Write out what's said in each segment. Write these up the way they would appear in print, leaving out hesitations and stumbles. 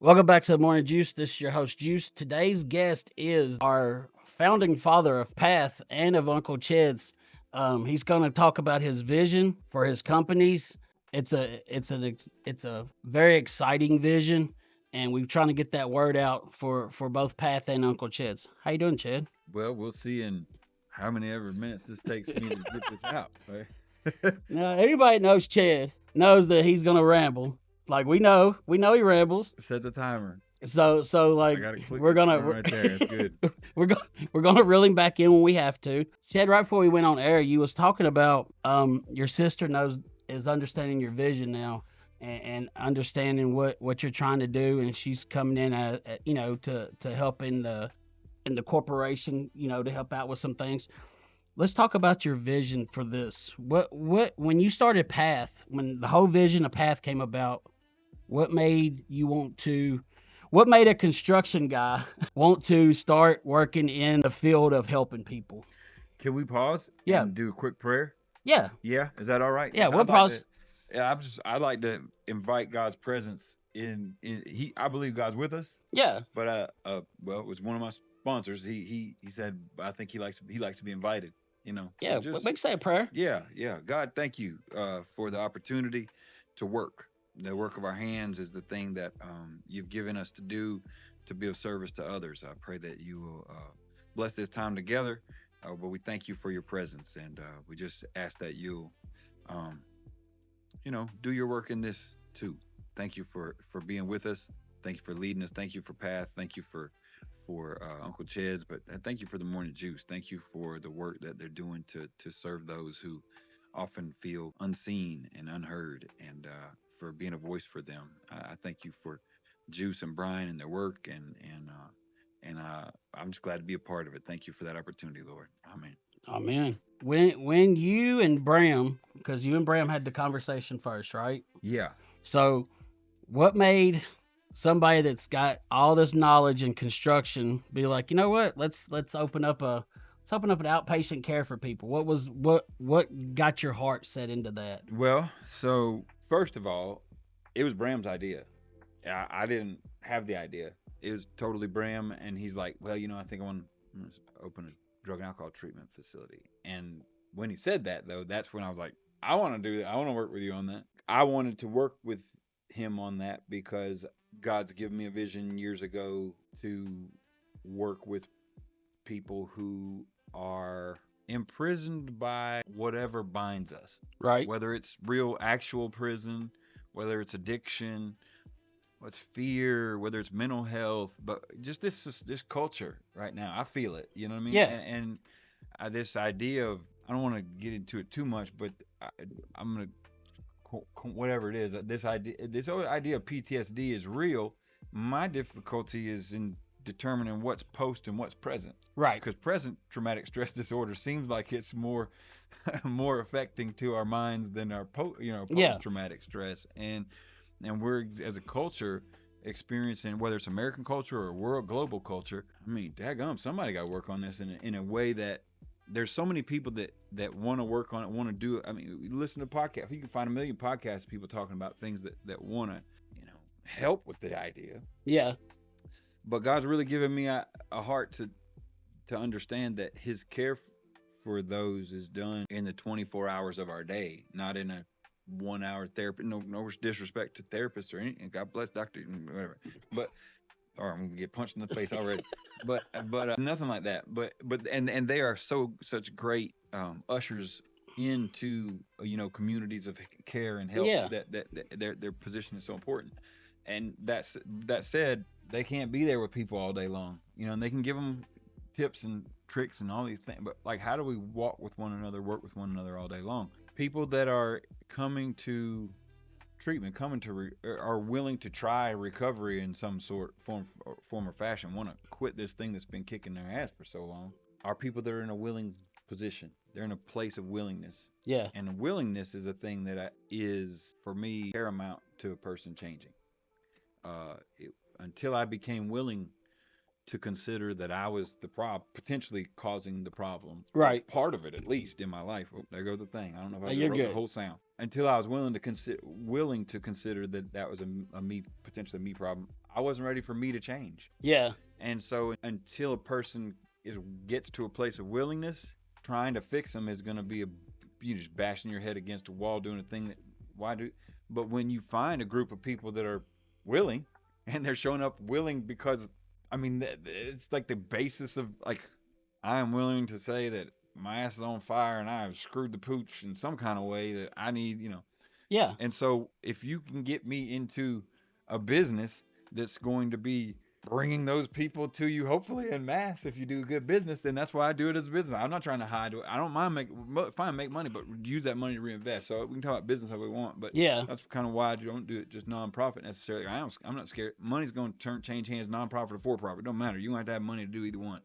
Welcome back to the Morning Juice. This is your host, Juice. Today's guest is our founding father of Path and of Uncle Ched's. He's going to talk about his vision for his companies. It's a very exciting vision, and we're trying to get that word out for both Path and Uncle Ched's. How you doing, Ched? Well, we'll see in how many ever minutes this takes me to get this out. Right? Now, anybody that knows Ched knows that he's going to ramble. Like we know he rambles. Set the timer. So I like gotta click we're this gonna one right there. That's good. we're gonna reel him back in when we have to. Chad, right before we went on air, you was talking about your sister is understanding your vision now and understanding what you're trying to do, and she's coming in to help in the corporation, to help out with some things. Let's talk about your vision for this. What when you started Path, when the whole vision of Path came about, what made a construction guy want to start working in the field of helping people? Can we pause? Yeah. And do a quick prayer? Yeah. Yeah. Is that all right? Yeah, we'll I'd like pause. I'd like to invite God's presence in. I believe God's with us. Yeah. But well, it was one of my sponsors. He said I think he likes to be invited. Yeah. So We can say a prayer. Yeah. God, thank you for the opportunity to work. The work of our hands is the thing that you've given us to do to be of service to others. I pray that you will bless this time together. But we thank you for your presence, and we just ask that you'll, do your work in this too. Thank you for being with us. Thank you for leading us. Thank you for Path. Thank you for Uncle Ched's, but thank you for the Morning Juice. Thank you for the work that they're doing to serve those who often feel unseen and unheard, and for being a voice for them. I thank you for Juice and Brian and their work, and I'm just glad to be a part of it. Thank you for that opportunity, Lord. Amen. Amen. When you and Bram, because you and Bram had the conversation first, right? Yeah. So, what made somebody that's got all this knowledge in construction be like, you know what? Let's open up an outpatient care for people. What got your heart set into that? Well, so first of all, it was Bram's idea. I didn't have the idea. It was totally Bram, and he's like, well, I think I want to open a drug and alcohol treatment facility. And when he said that, though, that's when I was like, I want to do that. I want to work with you on that. I wanted to work with him on that because God's given me a vision years ago to work with people who are imprisoned by whatever binds us. Right. Whether it's real, actual prison, whether it's addiction, what's fear, whether it's mental health, but just this culture right now, I feel it. You know what I mean? Yeah. And this idea of, I don't want to get into it too much, but I'm gonna whatever it is. This idea of PTSD is real. My difficulty is in determining what's post and what's present. Right. Because present traumatic stress disorder seems like it's more affecting to our minds than our post traumatic stress, and we're as a culture experiencing, whether it's American culture or world global culture. I mean, daggum, somebody got to work on this in a way that there's so many people that want to work on it, want to do it. I mean, you listen to podcasts. You can find a million podcasts of people talking about things that want to, help with the idea. Yeah. But God's really given me a heart to understand that His care for those is done in the 24 hours of our day, not in a 1 hour therapy. No disrespect to therapists or anything. God bless Doctor whatever. But or I'm gonna get punched in the face already. but nothing like that. But they are such great ushers into communities of care and help. Yeah. That their position is so important. And that said, they can't be there with people all day long. And they can give them tips and tricks and all these things. But like, how do we walk with one another, work with one another all day long? People that are coming to treatment, are willing to try recovery in some form or fashion, want to quit this thing that's been kicking their ass for so long, are people that are in a willing position. They're in a place of willingness. Yeah. And willingness is a thing that is, for me, paramount to a person changing. Until I became willing to consider that I was the potentially causing the problem. Right. Part of it, at least, in my life. Oh, there goes the thing. I don't know if I You're wrote good. the whole sound. Until I was willing to consider that was potentially a me problem, I wasn't ready for me to change. Yeah. And so until a person gets to a place of willingness, trying to fix them is going to be you just bashing your head against a wall doing a thing but when you find a group of people that are willing, and they're showing up willing because, I mean, it's like the basis of, like, I am willing to say that my ass is on fire and I have screwed the pooch in some kind of way that I need, Yeah. And so if you can get me into a business that's going to be bringing those people to you, hopefully en masse, if you do good business, then that's why I do it as a business. I'm not trying to hide it. I don't mind make money, but use that money to reinvest. So we can talk about business how we want, but Yeah. that's kind of why I don't do it just nonprofit necessarily. I'm not scared. Money's going to change hands, nonprofit or for profit. It don't matter. You don't have to have money to do either one.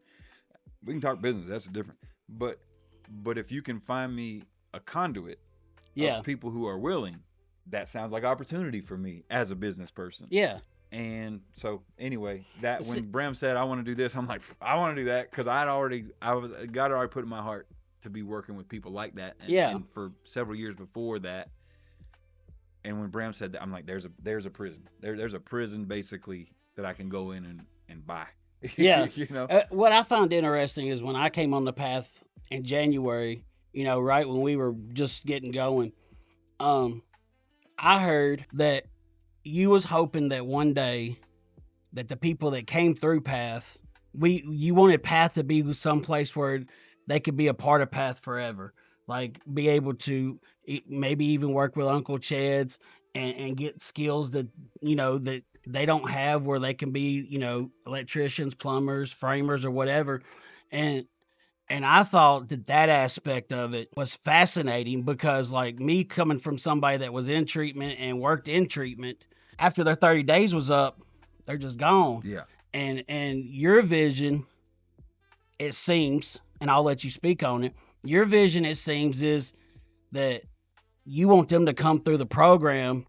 We can talk business. That's different. But if you can find me a conduit of people who are willing, that sounds like opportunity for me as a business person. Yeah. And so anyway, that when Bram said I want to do this, I'm like, I want to do that, because God already put in my heart to be working with people like that. And for several years before that. And when Bram said that, I'm like, there's a prison. There's a prison basically that I can go in and buy. Yeah. You what I found interesting is when I came on the path in January, right when we were just getting going, I heard that you was hoping that one day that the people that came through Path, you wanted Path to be someplace where they could be a part of Path forever, like be able to maybe even work with Uncle Ched's and get skills that that they don't have, where they can be electricians, plumbers, framers, or whatever. And I thought that aspect of it was fascinating, because, like, me coming from somebody that was in treatment and worked in treatment, after their 30 days was up, they're just gone. Yeah. And your vision, it seems, and I'll let you speak on it, your vision, it seems, is that you want them to come through the program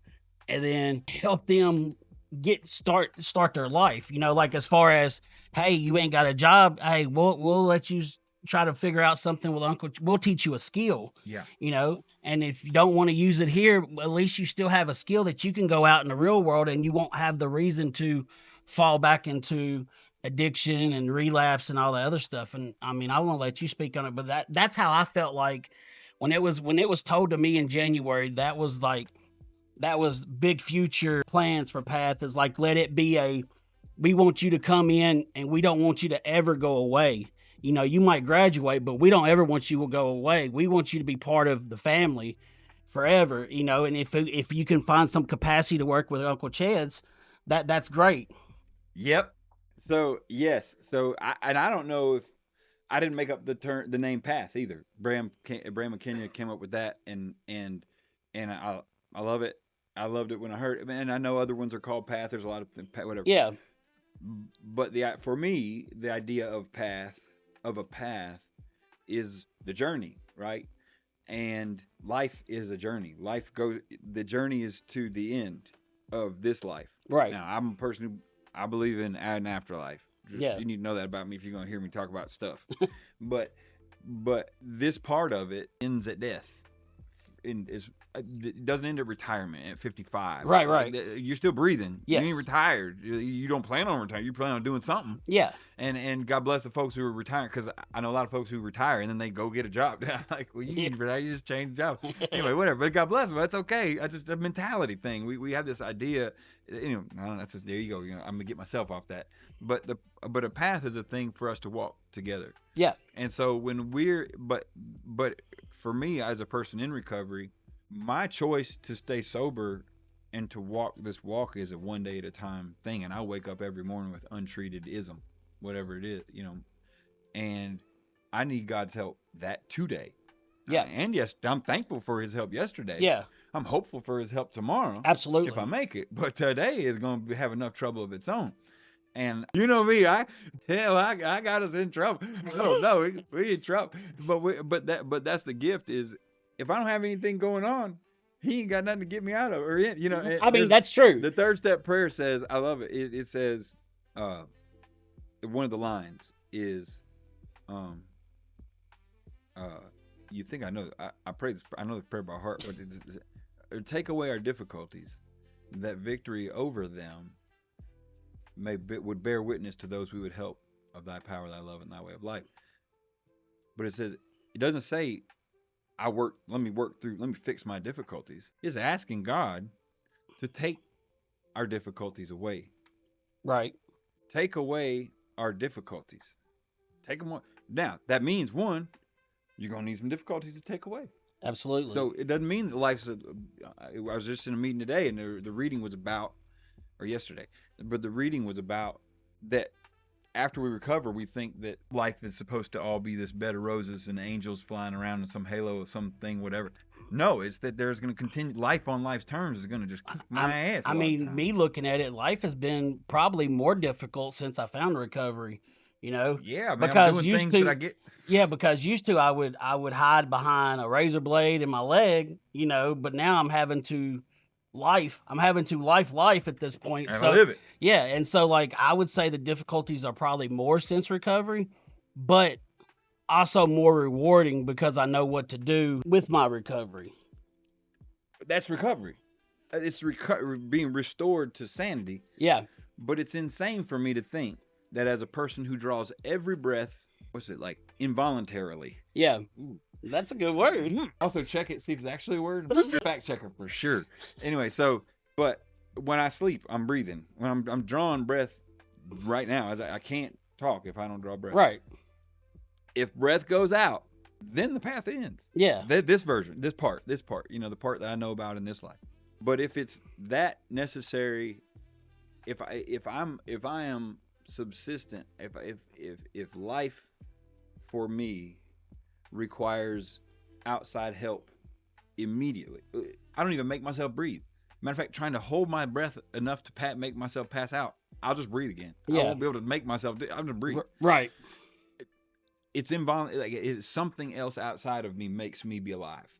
and then help them start their life. Like, as far as, hey, you ain't got a job, hey, we'll let you try to figure out something with Uncle. We'll teach you a skill. Yeah. And if you don't want to use it here, at least you still have a skill that you can go out in the real world, and you won't have the reason to fall back into addiction and relapse and all that other stuff. And I mean, I want to let you speak on it, but that's how I felt like when it was told to me in January. That was big future plans for Path, is like, let it be we want you to come in and we don't want you to ever go away. You might graduate, but we don't ever want you to go away. We want you to be part of the family forever, and if you can find some capacity to work with Uncle Ched's, that's great. Yep. So, yes. So, I don't know if I didn't make up the name Path either. Bram McKenya came up with that, and I love it. I loved it when I heard it, and I know other ones are called Path. There's a lot of whatever. Yeah. But for me, the idea of a path is the journey, right? And life is a journey. The journey is to the end of this life. Right. Now, I'm a person who, I believe in an afterlife. Yeah. You need to know that about me if you're going to hear me talk about stuff. but this part of it ends at death. It doesn't end at retirement at 55. Right. You're still breathing. Yes. You ain't retired. You don't plan on retiring. You plan on doing something. Yeah. And God bless the folks who are retiring, because I know a lot of folks who retire and then they go get a job. Like, well, you need to retire. You just change job. Anyway, whatever. But God bless them. That's okay. It's just a mentality thing. We have this idea. I don't know, that's just, there you go. I'm gonna get myself off that. But a path is a thing for us to walk together. Yeah. And so when but for me as a person in recovery, my choice to stay sober and to walk this walk is a one day at a time thing. And I wake up every morning with untreated ism, whatever it is, and I need God's help today. Yeah. And yes, I'm thankful for his help yesterday. Yeah. I'm hopeful for his help tomorrow. Absolutely. If I make it. But today is going to have enough trouble of its own. And you know me, I got us in trouble. I don't know, we in trouble. But that's the gift, is if I don't have anything going on, he ain't got nothing to get me out of, or in. I mean, that's true. The third step prayer says, I love it. It says, one of the lines is, you think I know? I pray this. I know the prayer by heart. But take away our difficulties, that victory over them would bear witness to those we would help of thy power, thy love, and thy way of life. But it says, it doesn't say, let me fix my difficulties. It's asking God to take our difficulties away. Right. Take away our difficulties. Take them away. Now, that means, one, you're going to need some difficulties to take away. Absolutely. So it doesn't mean that life's I was just in a meeting today, and the reading was about, or yesterday, but the reading was about that after we recover, we think that life is supposed to all be this bed of roses and angels flying around in some halo or something, whatever. No, it's that there's going to continue, life on life's terms is going to just kick my ass. I mean, me looking at it, life has been probably more difficult since I found recovery. You know, yeah, man, because I'm doing things that I get. Yeah, because used to I would hide behind a razor blade in my leg, you know, but now I'm having to life at this point. And so I live it. Yeah, and so like I would say the difficulties are probably more since recovery, but also more rewarding because I know what to do with my recovery. That's recovery. It's being restored to sanity. Yeah. But it's insane for me to think that as a person who draws every breath, involuntarily. Yeah. Ooh. That's a good word. Also check it, see if it's actually a word. Fact checker for sure. Anyway, but when I sleep, I'm breathing. When I'm drawing breath right now, as I can't talk if I don't draw breath. Right. If breath goes out, then the path ends. Yeah. This part, the part that I know about in this life. But if it's that necessary, if I am subsistent, if life for me requires outside help immediately, I don't even make myself breathe. Matter of fact, trying to hold my breath enough to make myself pass out, I'll just breathe again. Yeah. I won't be able to make myself. I'm just breathe. Right. It's involuntary. It's something else outside of me makes me be alive.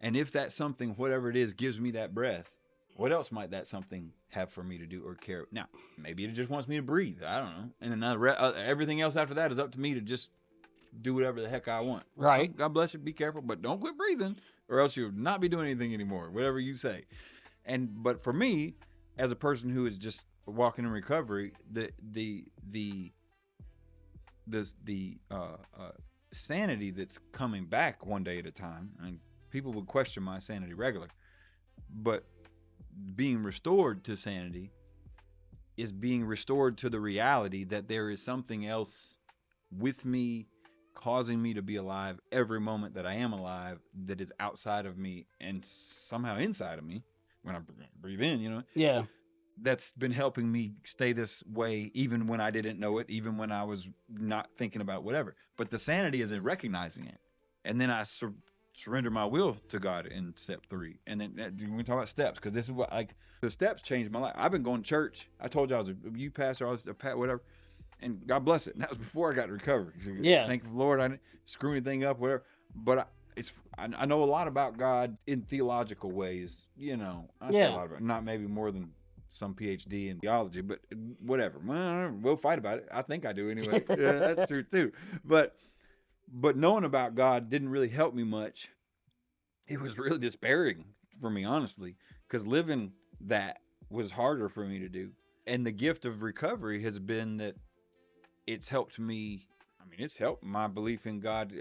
And if that something, whatever it is, gives me that breath, what else might that something have for me to do or care? Now, maybe it just wants me to breathe. I don't know. And then everything else after that is up to me to just do whatever the heck I want. Right. God bless you. Be careful, but don't quit breathing, or else you'll not be doing anything anymore. Whatever you say. But for me, as a person who is just walking in recovery, the sanity that's coming back one day at a time, and people would question my sanity regularly, but being restored to sanity is being restored to the reality that there is something else with me, causing me to be alive every moment that I am alive, that is outside of me and somehow inside of me when I breathe in, Yeah. That's been helping me stay this way even when I didn't know it, even when I was not thinking about whatever. But the sanity is in recognizing it. And then I surrender my will to God in step 3. And then we talk about steps, because this is what, the steps changed my life. I've been going to church. I told you I was a youth pastor, I was a whatever. And God bless it. And that was before I got recovery. So yeah. Thank the Lord. I didn't screw anything up, whatever. But I know a lot about God in theological ways, I know a lot about it. Not maybe more than some PhD in theology, but whatever. We'll fight about it. I think I do anyway. Yeah, that's true too. But knowing about God didn't really help me much. It was really despairing for me, honestly, because living that was harder for me to do. And the gift of recovery has been that it's helped me. I mean, it's helped my belief in God.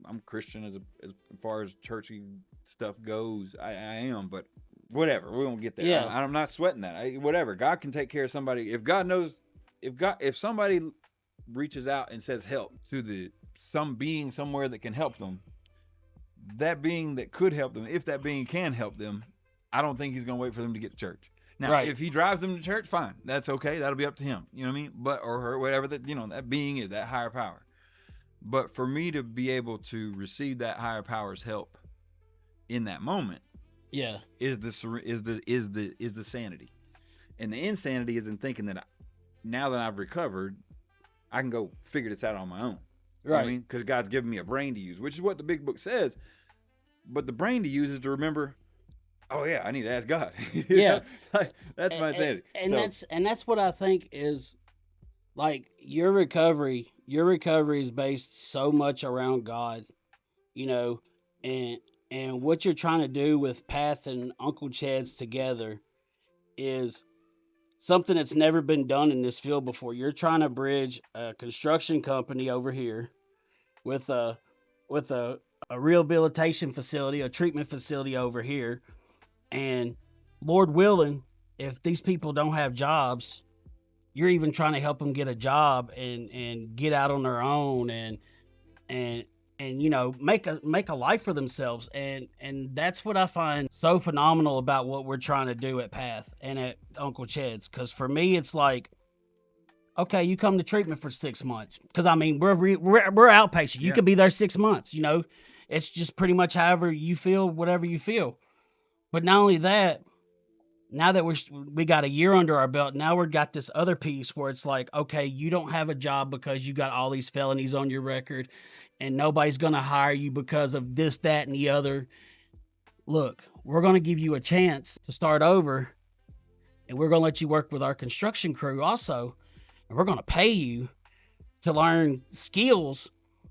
I'm Christian as far as churchy stuff goes. I am, but whatever. We won't get there. Yeah. I'm not sweating that. Whatever. God can take care of somebody. If God knows, if somebody reaches out and says help to some being somewhere that can help them, that being that could help them, if that being can help them, I don't think he's going to wait for them to get to church. Now, right. If he drives them to church, fine. That's okay. That'll be up to him. You know what I mean? But, or her, whatever that being is, that higher power. But for me to be able to receive that higher power's help in that moment, yeah, is the sanity. And the insanity is in thinking that now that I've recovered, I can go figure this out on my own. Right. You know what I mean? Because God's given me a brain to use, which is what the big book says. But the brain to use is to remember, oh yeah, I need to ask God. Yeah. That's my insanity. And that's what I think is, like, your recovery is based so much around God, and what you're trying to do with Path and Uncle Chad's together is something that's never been done in this field before. You're trying to bridge a construction company over here with a rehabilitation facility, a treatment facility over here, and Lord willing, if these people don't have jobs, you're even trying to help them get a job and get out on their own and you know make a life for themselves, and that's what I find so phenomenal about what we're trying to do at Path and at Uncle Ched's. Because for me, it's like, okay, you come to treatment for 6 months. Because I mean, we're outpatient. You Yeah. could be there 6 months. You know, it's just pretty much however you feel, whatever you feel. But not only that, now that we got a year under our belt, now we've got this other piece where it's like, okay, you don't have a job because you got all these felonies on your record, and nobody's gonna hire you because of this, that, and the other. Look, we're gonna give you a chance to start over, and we're gonna let you work with our construction crew also, and we're gonna pay you to learn skills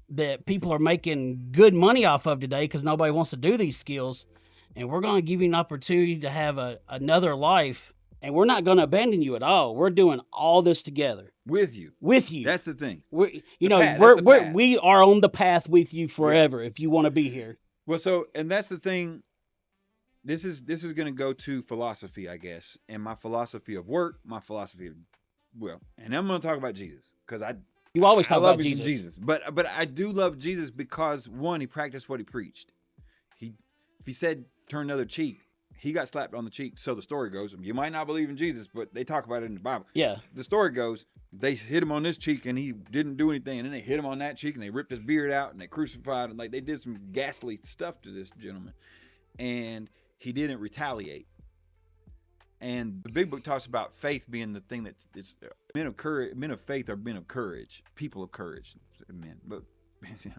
that people are making good money off of today because nobody wants to do these skills. And we're going to give you an opportunity to have another life. And we're not going to abandon you at all. We're doing all this together with you. with you. That's the thing. We are on the path with you forever if you want to be here. Well, so, and that's the thing. This is going to go to philosophy, I guess, and my philosophy of work, my philosophy of, well, and I'm going to talk about Jesus because you always talk about Jesus. But I do love Jesus because, one, he practiced what he preached. If he said turn the other cheek, he got slapped on the cheek. So the story goes. You might not believe in Jesus, but they talk about it in the Bible. Yeah. The story goes, they hit him on this cheek and he didn't do anything, and then they hit him on that cheek and they ripped his beard out and they crucified him. Like, they did some ghastly stuff to this gentleman, and he didn't retaliate. And the big book talks about faith being the thing that's it's men of courage. Men of faith are men of courage, people of courage, men. But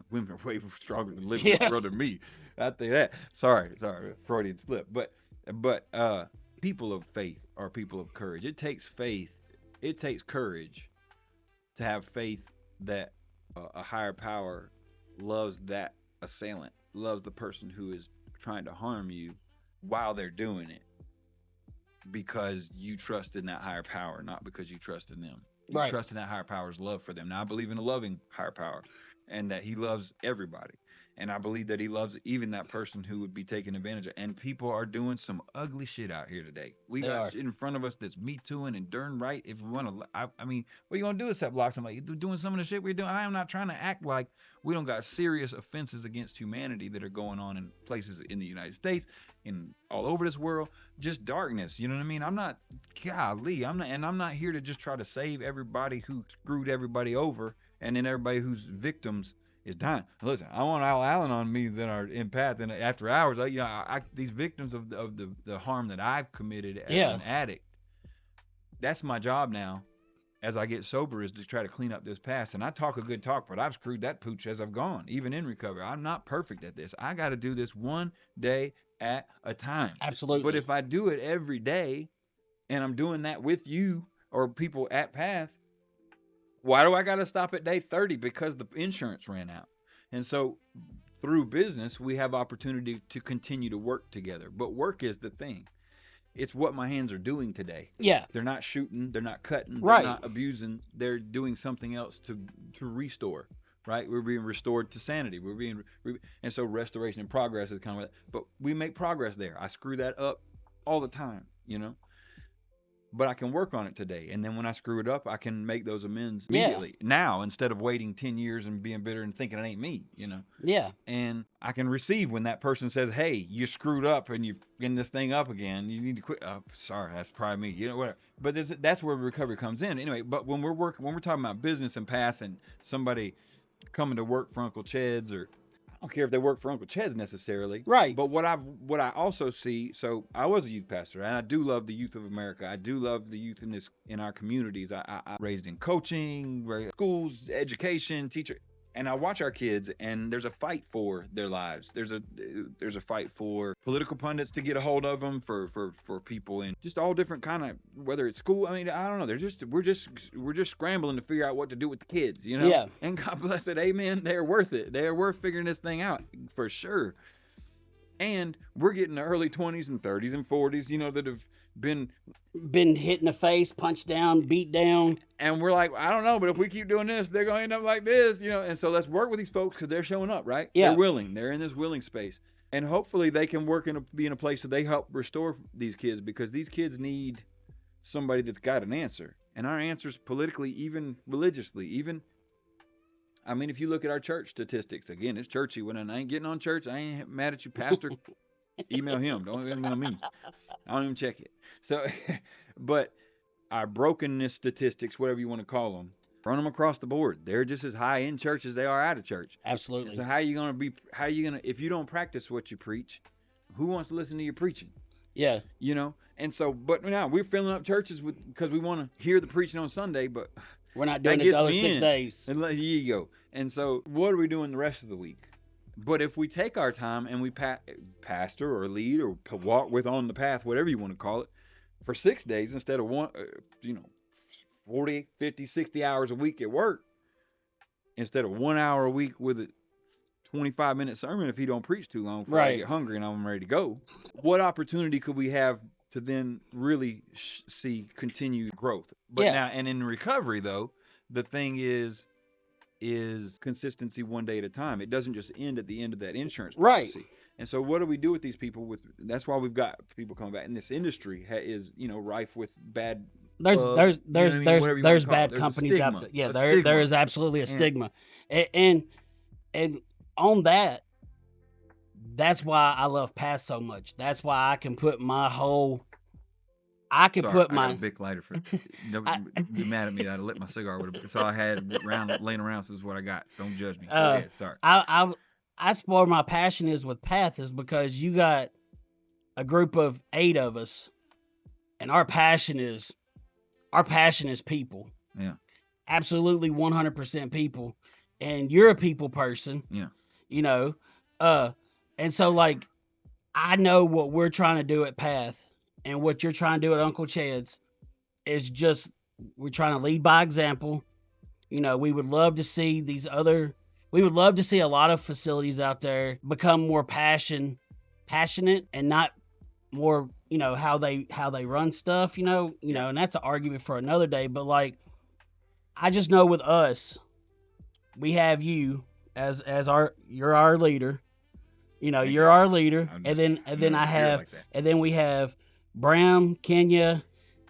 women are way stronger than living in the world than me. I think that. Sorry, Freudian slip. But people of faith are people of courage. It takes faith. It takes courage to have faith that a higher power loves that assailant, loves the person who is trying to harm you while they're doing it, because you trust in that higher power, not because you trust in them. You trust in that higher power's love for them. Now, I believe in a loving higher power, and that he loves everybody. And I believe that he loves even that person who would be taken advantage of. And people are doing some ugly shit out here today. We got shit in front of us that's Me Tooing and darn right. If we want to, I mean, what are you going to do except block somebody? You're doing some of the shit we're doing. I am not trying to act like we don't got serious offenses against humanity that are going on in places in the United States, in all over this world. Just darkness. You know what I mean? I'm not here to just try to save everybody who screwed everybody over, and then everybody who's victims is dying. Listen, I want Al Allen on me that are in Path, and after hours, these victims of the harm that I've committed as an addict. That's my job now, as I get sober, is to try to clean up this past. And I talk a good talk, but I've screwed that pooch as I've gone, even in recovery. I'm not perfect at this. I got to do this one day at a time. Absolutely. But if I do it every day, and I'm doing that with you or people at Path, why do I got to stop at day 30? Because the insurance ran out. And so through business, we have opportunity to continue to work together. But work is the thing. It's what my hands are doing today. Yeah. They're not shooting. They're not cutting. Right. They're not abusing. They're doing something else to restore. Right? We're being restored to sanity. And so restoration and progress is kind of, but we make progress there. I screw that up all the time, but I can work on it today. And then when I screw it up, I can make those amends immediately now, instead of waiting 10 years and being bitter and thinking it ain't me, Yeah. And I can receive when that person says, hey, you screwed up and you're getting this thing up again. You need to quit. Oh, sorry, that's probably me. Whatever. But that's where recovery comes in. Anyway, but when we're talking about business and Path and somebody coming to work for Uncle Ched's, or I don't care if they work for Uncle Ched's necessarily. Right. But what I also see, so I was a youth pastor, and I do love the youth of America. I do love the youth in our communities. I raised in coaching, schools, education, teacher, and I watch our kids, and there's a fight for their lives. There's a fight for political pundits to get a hold of them, for people in just all different kind of, whether it's school. I mean, I don't know. We're just scrambling to figure out what to do with the kids, Yeah. And God bless it, amen. They're worth it. They're worth figuring this thing out for sure. And we're getting the early 20s and 30s and 40s, that have been hit in the face, punched down, beat down. and we're like, I don't know, but if we keep doing this, they're going to end up like this, you know. And so let's work with these folks because they're showing up, right? Yeah. They're willing. They're in this willing space, and hopefully they can be in a place that they help restore these kids because these kids need somebody that's got an answer. And our answers politically, even religiously, even. I mean, if you look at our church statistics, again, it's churchy. When I ain't getting on church, I ain't mad at you, pastor. Email him. Don't email me. I don't even check it. So, but our brokenness statistics, whatever you want to call them, run them across the board. They're just as high in church as they are out of church. Absolutely. So how are you gonna if you don't practice what you preach, who wants to listen to your preaching? Yeah. You know? And so, but now we're filling up churches because we want to hear the preaching on Sunday, but we're not doing it the other 6 days. And here you go. And so what are we doing the rest of the week? But if we take our time and we pastor or lead or walk with on the path, whatever you want to call it, for 6 days instead of 40, 50, 60 hours a week at work, instead of 1 hour a week with a 25-minute sermon if he don't preach too long before I get hungry and I'm ready to go, what opportunity could we have to then really see continued growth? But now, and in recovery though, the thing is consistency one day at a time. It doesn't just end at the end of that insurance policy. Right. And so what do we do with these people? That's why we've got people coming back. And this industry is, rife with bad. There's bad companies out there. Yeah, there is absolutely a stigma. And on that's why I love Path so much. That's why I can put my whole. I got a big lighter for. Don't be mad at me. I lit my cigar with it. That's all I had laying around. So this is what I got. Don't judge me. Go ahead. Sorry. That's where my passion is with Path is because you got a group of 8 of us, and our passion is people. Yeah. Absolutely 100% people, and you're a people person. Yeah. And so like, I know what we're trying to do at Path. And what you're trying to do at Uncle Ched's is just, we're trying to lead by example. We would love to see we would love to see a lot of facilities out there become more passionate and not more, how they run stuff, and that's an argument for another day. But like, I just know with us, we have you as you're our leader, you're our leader. And then we have Bram, Kenya,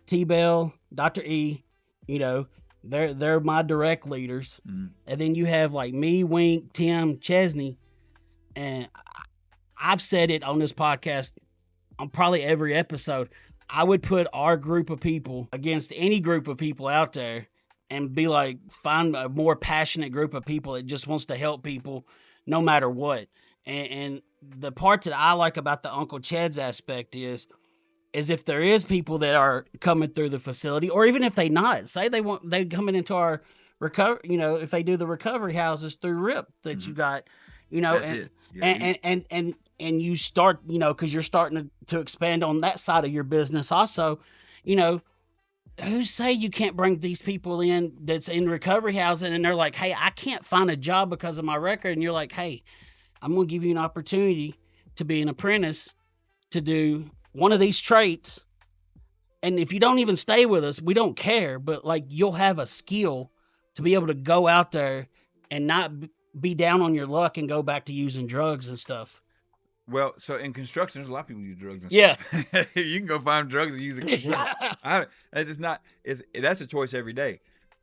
T-Bell, Dr. E, they're my direct leaders. Mm. And then you have like me, Wink, Tim, Chesney. And I've said it on this podcast on probably every episode. I would put our group of people against any group of people out there and be like, find a more passionate group of people that just wants to help people no matter what. And the part that I like about the Uncle Ched's aspect is if there is people that are coming through the facility, or even if they not, say they coming into our recovery, if they do the recovery houses through RIP that you got, and you start, because you're starting to expand on that side of your business also, who say you can't bring these people in that's in recovery housing and they're like, hey, I can't find a job because of my record. And you're like, hey, I'm going to give you an opportunity to be an apprentice to do one of these traits. And if you don't even stay with us, we don't care, but like, you'll have a skill to be able to go out there and not be down on your luck and go back to using drugs and stuff. Well, so in construction, there's a lot of people who use drugs and stuff. Yeah. You can go find drugs and use it. That's a choice every day.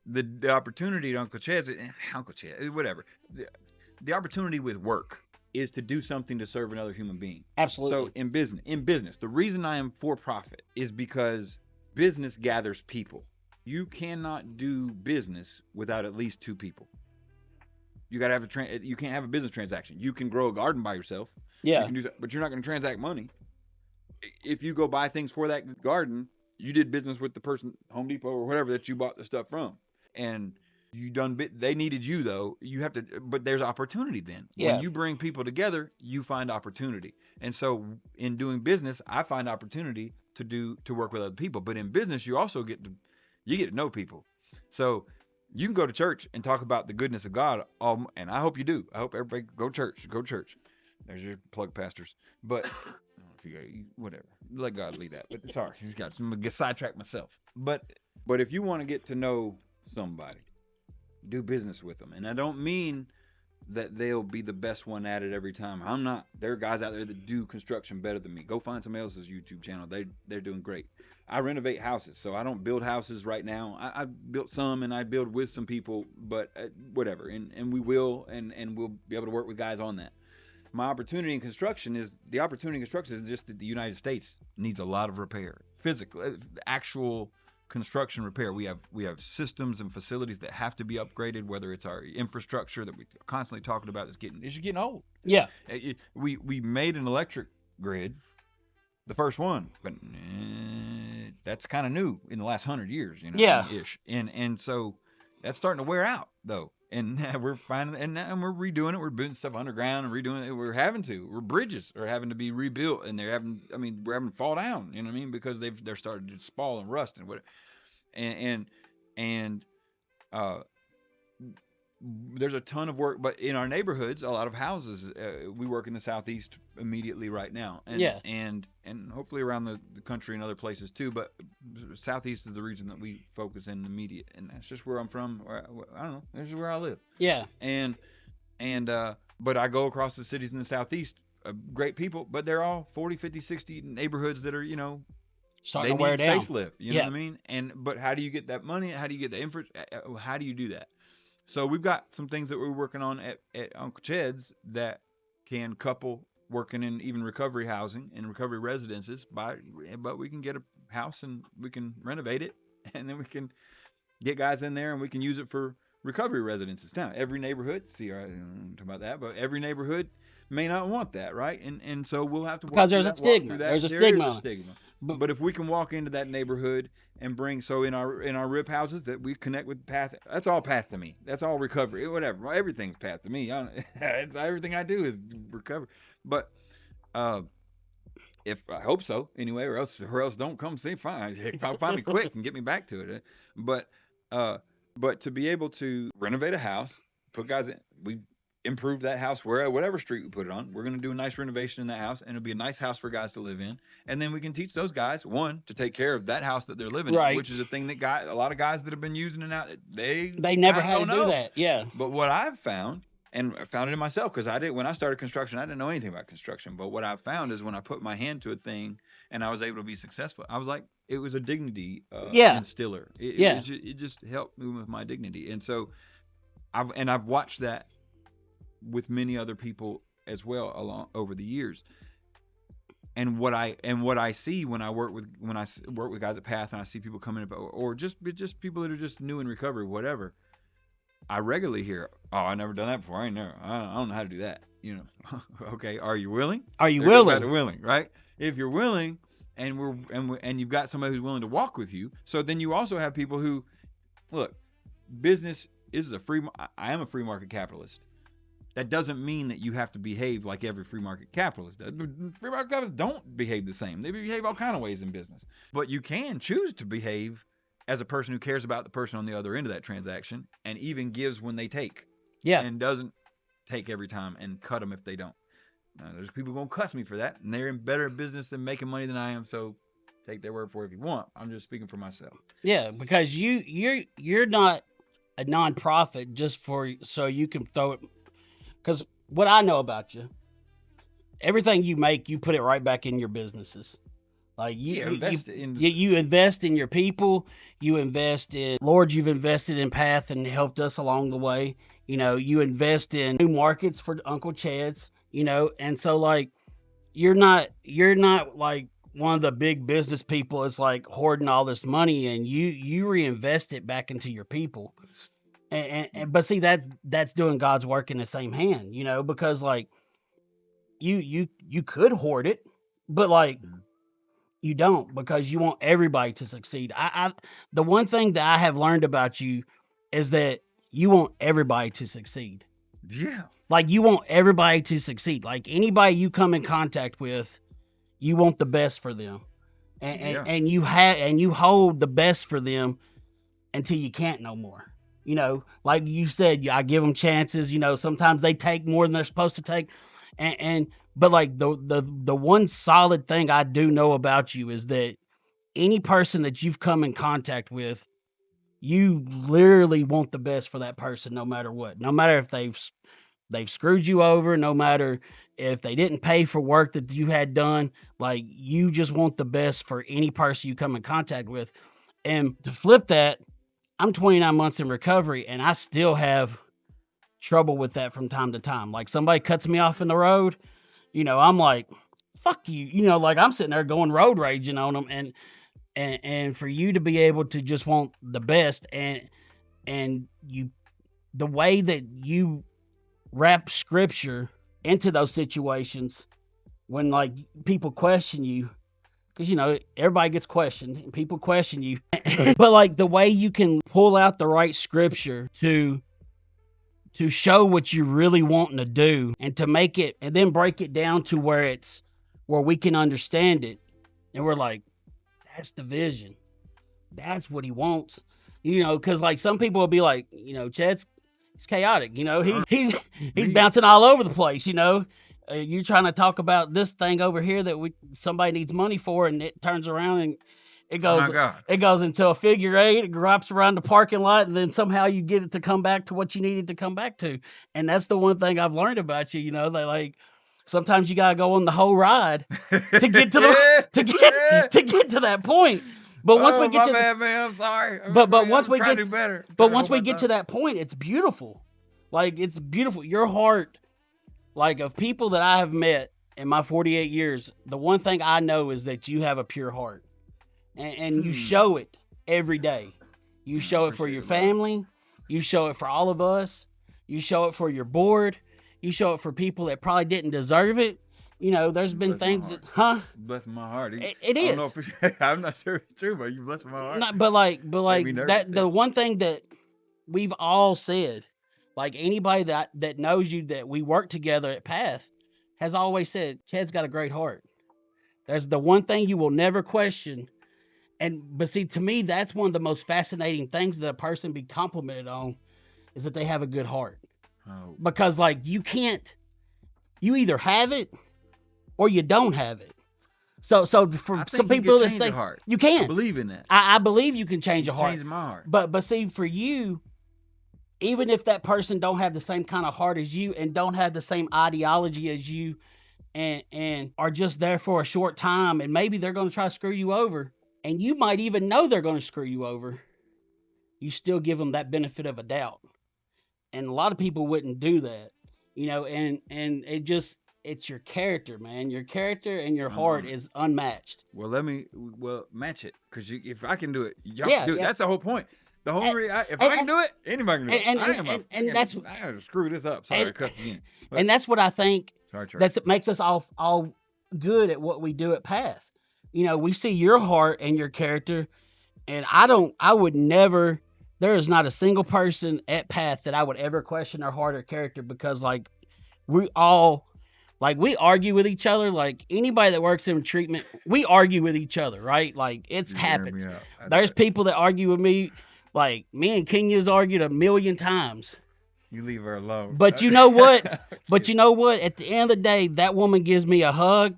The opportunity at Uncle Ched's, whatever. The opportunity with work is to do something to serve another human being. Absolutely. So in business, the reason I am for profit is because business gathers people. You cannot do business without at least 2 people. You got to have you can't have a business transaction. You can grow a garden by yourself. Yeah. You can do that, but you're not going to transact money. If you go buy things for that garden, you did business with the person, Home Depot or whatever, that you bought the stuff from. And they needed you though. You have to, but there's opportunity then. Yeah. When you bring people together, you find opportunity. And so in doing business, I find opportunity to work with other people. But in business, you also get to know people. So you can go to church and talk about the goodness of God. And I hope you do. I hope everybody go church. There's your plug, pastors. But whatever. Let God lead that. But sorry, I'm gonna get sidetracked myself. But if you want to get to know somebody, do business with them, and I don't mean that they'll be the best one at it every time. I'm not. There are guys out there that do construction better than me. Go find somebody else's YouTube channel. They're doing great. I renovate houses, so I don't build houses right now. I built some, and I build with some people, but whatever. And we will, and we'll be able to work with guys on that. My opportunity in construction is just that the United States needs a lot of repair, physical, actual construction repair. We have systems and facilities that have to be upgraded, whether it's our infrastructure that we're constantly talking about is getting old. Yeah. We made an electric grid, the first one, but that's kind of new in the last 100 years, Yeah. ish. And so that's starting to wear out though. And we're finding, and we're redoing it. We're building stuff underground and redoing it. We're bridges are having to be rebuilt, and we're having to fall down. You know what I mean? Because they're starting to spall and rust and whatever. And there's a ton of work, but in our neighborhoods, a lot of houses. We work in the Southeast immediately right now, and hopefully around the country and other places too. But Southeast is the region that we focus in immediate, and that's just where I'm from. I don't know. This is where I live. Yeah. But I go across the cities in the Southeast. Great people, but they're all 40, 50, 60 neighborhoods that are starting to wear down. Facelift. You know what I mean? But how do you get that money? How do you get the infrastructure? How do you do that? So we've got some things that we're working on at Uncle Ched's that can couple working in even recovery housing and recovery residences. But we can get a house and we can renovate it, and then we can get guys in there and we can use it for recovery residences. Now, every neighborhood, talk about that, but every neighborhood may not want that, right? And so we'll have to work because there's a stigma. There's a stigma. But if we can walk into that neighborhood and bring, so in our RIP houses that we connect with path, that's all path to me. That's all recovery. Whatever. Everything's path to me. It's everything I do is recover. But if I hope so anyway, or else don't come see. Fine, find me quick and get me back to it. But to be able to renovate a house, put guys in, we improve that house whatever street we put it on. We're going to do a nice renovation in that house, and it'll be a nice house for guys to live in. And then we can teach those guys, one, to take care of that house that they're living in, which is a thing that a lot of guys that have been using it out, they never had to do that. Yeah. But what I've found, and I found it in myself, because when I started construction, I didn't know anything about construction. But what I found is when I put my hand to a thing and I was able to be successful, I was like, it was a dignity instiller. It just helped me with my dignity. And so I've watched that with many other people as well over the years. And what I see when I work with guys at Path, and I see people coming up, or just people that are just new in recovery, whatever, I regularly hear, "Oh, I never done that before. I don't know how to do that." Okay, are you willing? Are you willing? Willing, right? If you're willing, and you've got somebody who's willing to walk with you, so then you also have people who, look, business is I am a free market capitalist. That doesn't mean that you have to behave like every free market capitalist does. Free market capitalists don't behave the same. They behave all kind of ways in business. But you can choose to behave as a person who cares about the person on the other end of that transaction, and even gives when they take. Yeah. And doesn't take every time and cut them if they don't. There's people going to cuss me for that, and they're in better business than making money than I am, so take their word for it if you want. I'm just speaking for myself. Yeah, because you're not a nonprofit just so you can throw it. Because what I know about you, everything you make, you put it right back in your businesses. Like you invest in your people. You invest in, Lord, you've invested in Path and helped us along the way. You invest in new markets for Uncle Ched's. And so like you're not like one of the big business people. It's like hoarding all this money, and you reinvest it back into your people. But see, that's doing God's work in the same hand, because like you could hoard it, but like you don't, because you want everybody to succeed. The one thing that I have learned about you is that you want everybody to succeed. Yeah. Like you want everybody to succeed. Like anybody you come in contact with, you want the best for them. And you hold the best for them until you can't no more. Like you said, I give them chances. Sometimes they take more than they're supposed to take. But like the one solid thing I do know about you is that any person that you've come in contact with, you literally want the best for that person no matter what. No matter if they've screwed you over, no matter if they didn't pay for work that you had done, like you just want the best for any person you come in contact with. And to flip that, I'm 29 months in recovery and I still have trouble with that from time to time. Like somebody cuts me off in the road, I'm like, fuck you. Like I'm sitting there going road raging on them, and for you to be able to just want the best, and you, the way that you wrap scripture into those situations when like people question you, because everybody gets questioned and people question you, but like the way you can pull out the right scripture to show what you're really wanting to do, and to make it, and then break it down to where we can understand it, and we're like, that's the vision, that's what he wants, because like some people will be like, Chad's he's chaotic, he's bouncing all over the place, you're trying to talk about this thing over here that somebody needs money for, and it turns around and it goes into a figure eight, it wraps around the parking lot, and then somehow you get it to come back to what you needed to come back to. And that's the one thing I've learned about you, that like sometimes you gotta go on the whole ride to get to to get to that point. But once we get to man, I'm sorry. But once we get to do better. But once we get to that point, it's beautiful. Like it's beautiful. Your heart, like of people that I have met in my 48 years, the one thing I know is that you have a pure heart. And you show it every day. You show it for your family. You show it for all of us. You show it for your board. You show it for people that probably didn't deserve it. There's been things that, bless my heart. It is. I'm not sure it's true, but you bless my heart. But like that, the one thing that we've all said, like anybody that knows you, that we work together at Path, has always said, Chad's got a great heart. There's the one thing you will never question. But see, to me, that's one of the most fascinating things that a person be complimented on, is that they have a good heart. Oh. Because like you either have it or you don't have it. So for some people that say you can. I believe in that. I believe you can change a heart. Change my heart. But see, for you, even if that person don't have the same kind of heart as you and don't have the same ideology as you, and are just there for a short time, and maybe they're going to try to screw you over, and you might even know they're going to screw you over, you still give them that benefit of a doubt. And a lot of people wouldn't do that, and it's your character, man. Your character and your heart is unmatched. Well, match it. Because if I can do it, y'all can do it. That's the whole point. The whole if I can do it, anybody can do it. I gotta screw this up. Sorry, I cut you in. And that's what I think that makes us all good at what we do at Path. We see your heart and your character, and I would never, there is not a single person at Path that I would ever question their heart or character, because like we argue with each other. Like anybody that works in treatment, we argue with each other, right? Like it's happens. There's people that argue with me. Like me and Kenya's argued 1,000,000 times. You leave her alone. But you know what? At the end of the day, that woman gives me a hug,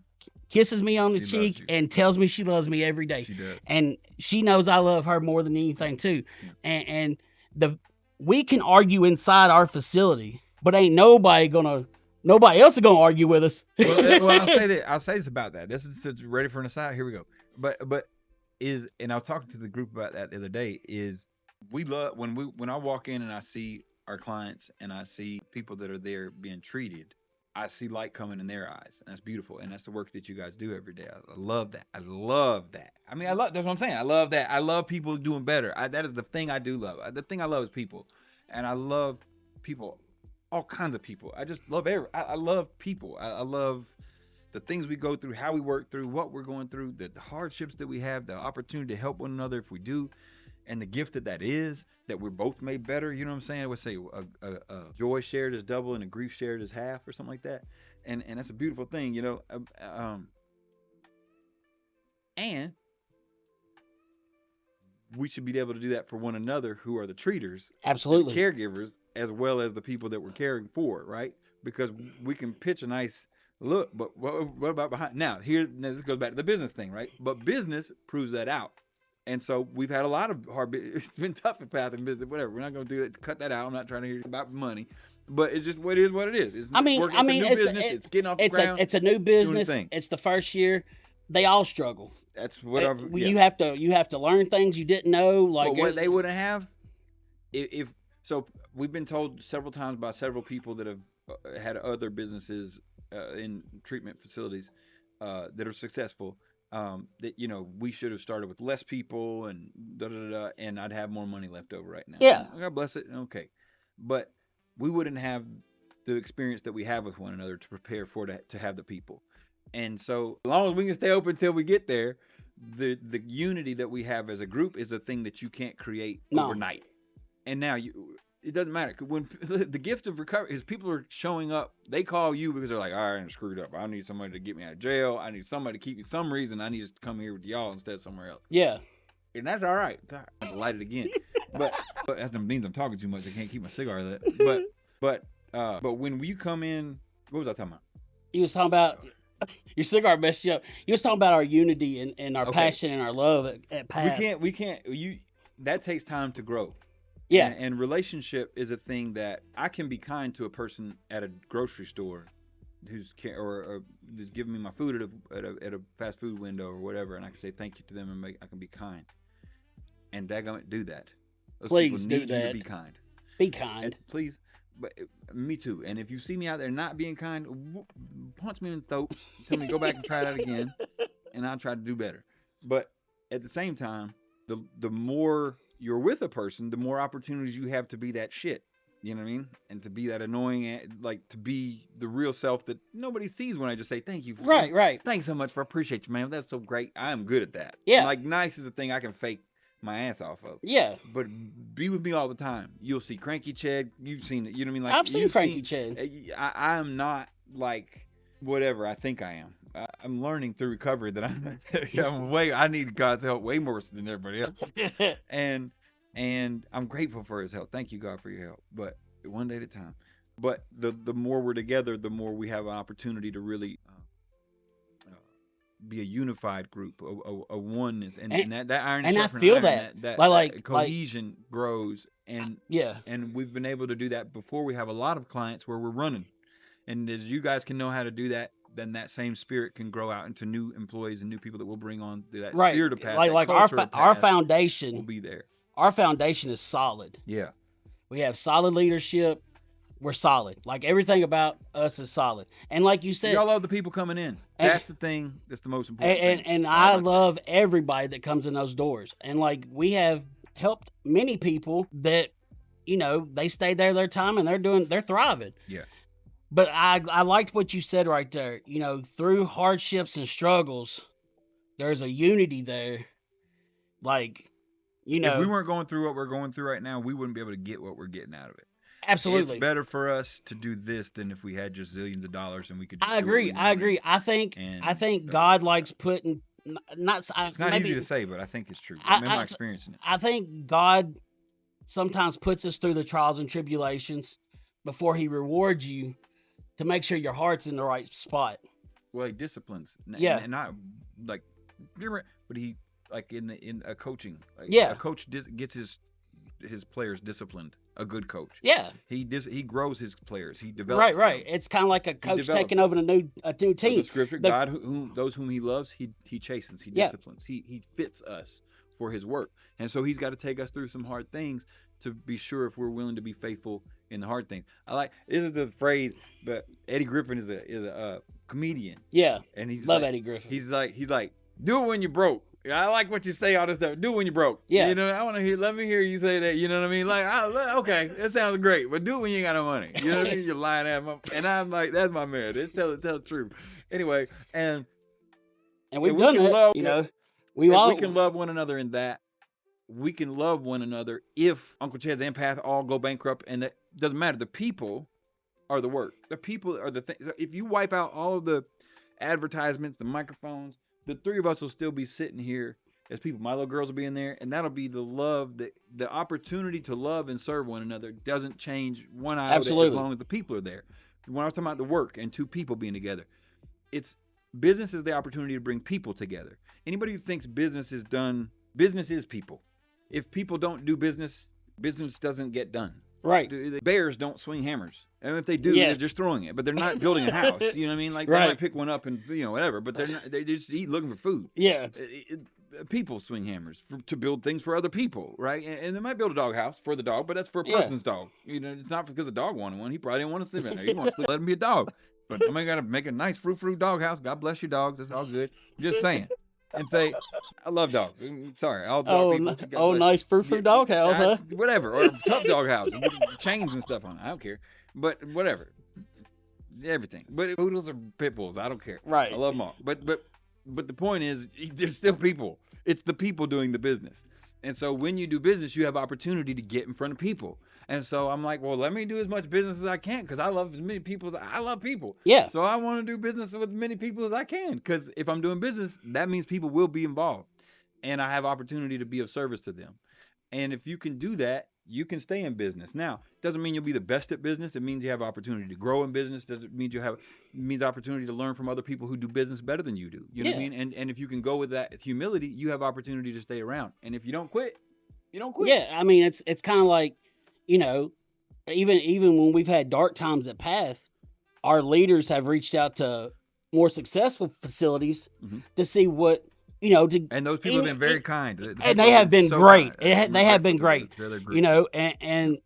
kisses me on the cheek, and tells me she loves me every day. She does. And she knows I love her more than anything too. Yeah. We can argue inside our facility, but ain't nobody else is gonna argue with us. Well, I'll say this about that. This is ready for an aside. Here we go. But and I was talking to the group about that the other day. Is we love when I walk in and I see our clients and I see people that are there being treated, I see light coming in their eyes, and that's beautiful. And that's the work that you guys do every day. I love that. I mean, that's what I'm saying. I love that. I love people doing better. That is the thing I do love. The thing I love is people, and I love people, all kinds of people. I just love I love people. I love the things we go through, how we work through, what we're going through, the hardships that we have, the opportunity to help one another if we do, and the gift that is, that we're both made better. You know what I'm saying? I would say a joy shared is double and a grief shared is half, or something like that. And that's a beautiful thing, and we should be able to do that for one another, who are the treaters, absolutely, the caregivers, as well as the people that we're caring for, right? because we can pitch a nice look, but what about behind? Now, this goes back to the business thing, right? But business proves that out. And so we've had a lot of it's been tough at Path and Business, whatever. We're not going to do it. Cut that out. I'm not trying to hear about money. But it's just what it is, what it is. It's working. It's a new business. It's getting off the ground. It's a new business. It's the first year. They all struggle. That's what you have to learn things you didn't know. Like what they wouldn't have, if so. We've been told several times by several people that have had other businesses in treatment facilities that are successful. That we should have started with less people and and I'd have more money left over right now. Yeah, God bless it. Okay, but we wouldn't have the experience that we have with one another to prepare for that, to have the people. And so as long as we can stay open until we get there, the unity that we have as a group is a thing that you can't create overnight. And now it doesn't matter. When the gift of recovery is people are showing up, they call you because they're like, all right, I'm screwed up. I need somebody to get me out of jail. I need somebody to keep me. Some reason I need to come here with y'all instead of somewhere else. Yeah. And that's all right. God, I have to light it again. but that means I'm talking too much. I can't keep my cigar lit. But when you come in, what was I talking about? You was talking about your cigar messed you up. You was talking about our unity and our passion and our love at Path. We can't. That takes time to grow. Yeah. And relationship is a thing that I can be kind to a person at a grocery store or giving me my food at a fast food window or whatever, and I can say thank you to them and I can be kind. And daggone do that. Those please people need do that. You to be kind. Be kind. And please. But me too. And if you see me out there not being kind, punch me in the throat. Tell me to go back and try that again, and I'll try to do better. But at the same time, the more you're with a person, the more opportunities you have to be that shit. You know what I mean? And to be that annoying, like to be the real self that nobody sees when I just say thank you. Right. Thanks so much. I appreciate you, man. That's so great. I'm good at that. Yeah. And like nice is a thing I can fake my ass off of. Yeah. But be with me all the time. You'll see Cranky Chad. You've seen it. You know what I mean? Like I've seen Cranky Chad. I am not like whatever I think I am. I'm learning through recovery that I need God's help way more than everybody else. And I'm grateful for his help. Thank you, God, for your help. But one day at a time. But the more we're together, the more we have an opportunity to really be a unified group, a oneness, and that iron. And I feel iron, that cohesion grows, and and we've been able to do that before. We have a lot of clients where we're running, and as you guys can know how to do that, then that same spirit can grow out into new employees and new people that we'll bring on that spirit of Path. Like our foundation will be there. Our foundation is solid. Yeah, we have solid leadership. We're solid. Like everything about us is solid. And like you said, y'all love the people coming in. That's the thing. That's the most important thing. And I love everybody that comes in those doors. And like we have helped many people that, they stayed there their time and they're thriving. Yeah. But I liked what you said right there. Through hardships and struggles, there's a unity there. Like, if we weren't going through what we're going through right now, we wouldn't be able to get what we're getting out of it. Absolutely. It's better for us to do this than if we had just zillions of dollars and we could just I agree. I think God likes putting it's not easy to say, but I think it's true. I'm experiencing it. I think God sometimes puts us through the trials and tribulations before he rewards you to make sure your heart's in the right spot. Well, he disciplines. Yeah. And not like but he like in a coaching. A coach gets his players disciplined. A good coach. Yeah. He grows his players. He develops. Right. It's kind of like a coach taking over a new team. The scripture, God, those whom he loves, he chastens, he disciplines. He fits us for his work. And so he's got to take us through some hard things to be sure if we're willing to be faithful in the hard things. This is the phrase, but Eddie Griffin is a comedian. Yeah. And he's love Eddie Griffin. He's like, do it when you're broke. I like what you say, all this stuff. Do it when you're broke. Yeah. I want to hear, let me hear you say that. You know what I mean? Like, okay, that sounds great, but do it when you ain't got no money. You know what I mean? You're lying at me. And I'm like, that's my man. Tell the truth. Anyway, and we've done that. We can love one another in that. We can love one another if Uncle Chad's and Path all go bankrupt, and it doesn't matter. The people are the work. The people are the thing. If you wipe out all of the advertisements, the microphones, the three of us will still be sitting here as people. My little girls will be in there, and that'll be the love, the opportunity to love and serve one another doesn't change one iota. Absolutely. As long as the people are there. when I was talking about the work and two people being together, it's business is the opportunity to bring people together. Anybody who thinks business is people. If people don't do business, business doesn't get done. Right. Bears don't swing hammers. And if they do, Yeah. they're just throwing it. But they're not building a house. You know what I mean? Like they Right. might pick one up and whatever. But they're not. They just eat looking for food. Yeah. People swing hammers to build things for other people, right? And they might build a dog house for the dog, but that's for a Yeah. person's dog. It's not because the dog wanted one. He probably didn't want to sleep in there. He wants to let him be a dog. But somebody got to make a nice frou-frou dog house. God bless your dogs. It's all good. Just saying. And say, I love dogs. Sorry, all dog people. God bless nice frou-frou dog house, huh? Whatever, or tough dog house with chains and stuff on it. I don't care, but whatever, everything. But poodles or pit bulls, I don't care. Right. I love them all. But the point is, there's still people. It's the people doing the business. And so when you do business, you have opportunity to get in front of people. And so I'm like, well, let me do as much business as I can because I love as many people as I love people. Yeah. So I want to do business with as many people as I can because if I'm doing business, that means people will be involved. And I have opportunity to be of service to them. And if you can do that, you can stay in business. Now, it doesn't mean you'll be the best at business. It means you have opportunity to grow in business. Does it mean means opportunity to learn from other people who do business better than you do? You know what I mean? And if you can go with that humility, you have opportunity to stay around. And if you don't quit, you don't quit. Yeah, I mean it's kind of like, even when we've had dark times at Path, our leaders have reached out to more successful facilities to see what and those people have been very kind. And they have been so great. kind. They have been great. And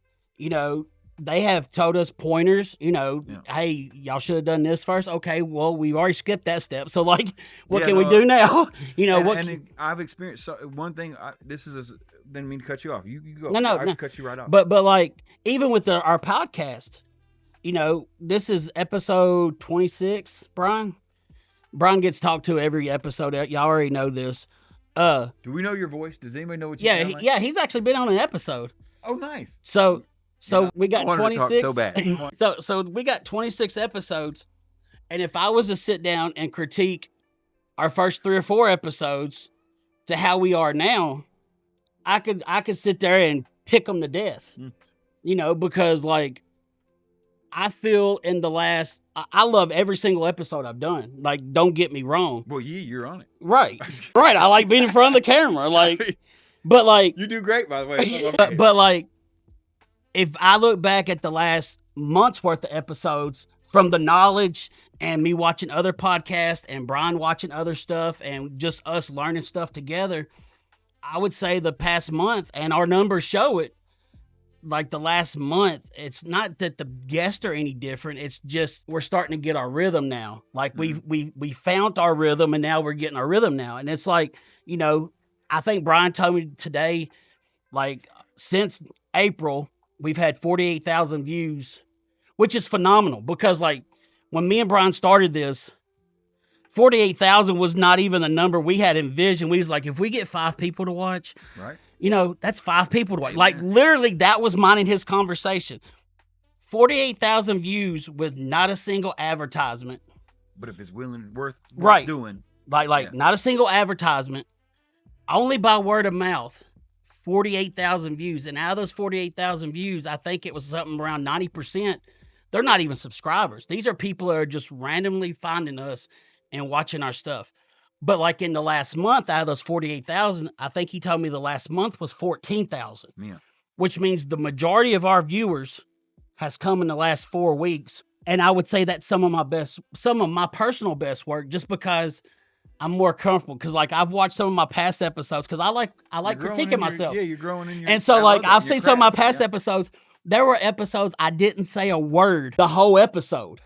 they have told us pointers, hey, y'all should have done this first. Okay, well, we've already skipped that step. So, what can we do now? I've experienced one thing. Didn't mean to cut you off. You go. No. I just cut you right off. But even with our podcast, this is episode 26, Brian. Brian gets talked to every episode. Y'all already know this. Do we know your voice? Does anybody know what you sound like? Yeah, he's actually been on an episode. Oh, nice. So we got I wanted 26. to talk so bad. so we got 26 episodes, and if I was to sit down and critique our first 3 or 4 episodes to how we are now, I could sit there and pick them to death. Because I feel in the last, I love every single episode I've done. Don't get me wrong. Well, you're on it. Right. I like being in front of the camera. But you do great, by the way. But if I look back at the last month's worth of episodes from the knowledge and me watching other podcasts and Brian watching other stuff and just us learning stuff together, I would say the past month, and our numbers show it, the last month, it's not that the guests are any different. It's just we're starting to get our rhythm now. We found our rhythm, and now we're getting our rhythm now. And it's I think Brian told me today, since April, we've had 48,000 views, which is phenomenal because when me and Brian started this, 48,000 was not even the number we had envisioned. We was if we get 5 people to watch, right? That's 5 people to watch. Literally, that was mine and his conversation. 48,000 views with not a single advertisement. But if it's worth doing. Not a single advertisement. Only by word of mouth. 48,000 views. And out of those 48,000 views, I think it was something around 90%. They're not even subscribers. These are people that are just randomly finding us and watching our stuff. But in the last month, out of those 48,000, I think he told me the last month was 14,000. Yeah. Which means the majority of our viewers has come in the last 4 weeks. And I would say that's some of my personal best work, just because I'm more comfortable. Because I've watched some of my past episodes because I like critiquing myself. You're growing in your. And so I've seen some of my past episodes. There were episodes I didn't say a word the whole episode.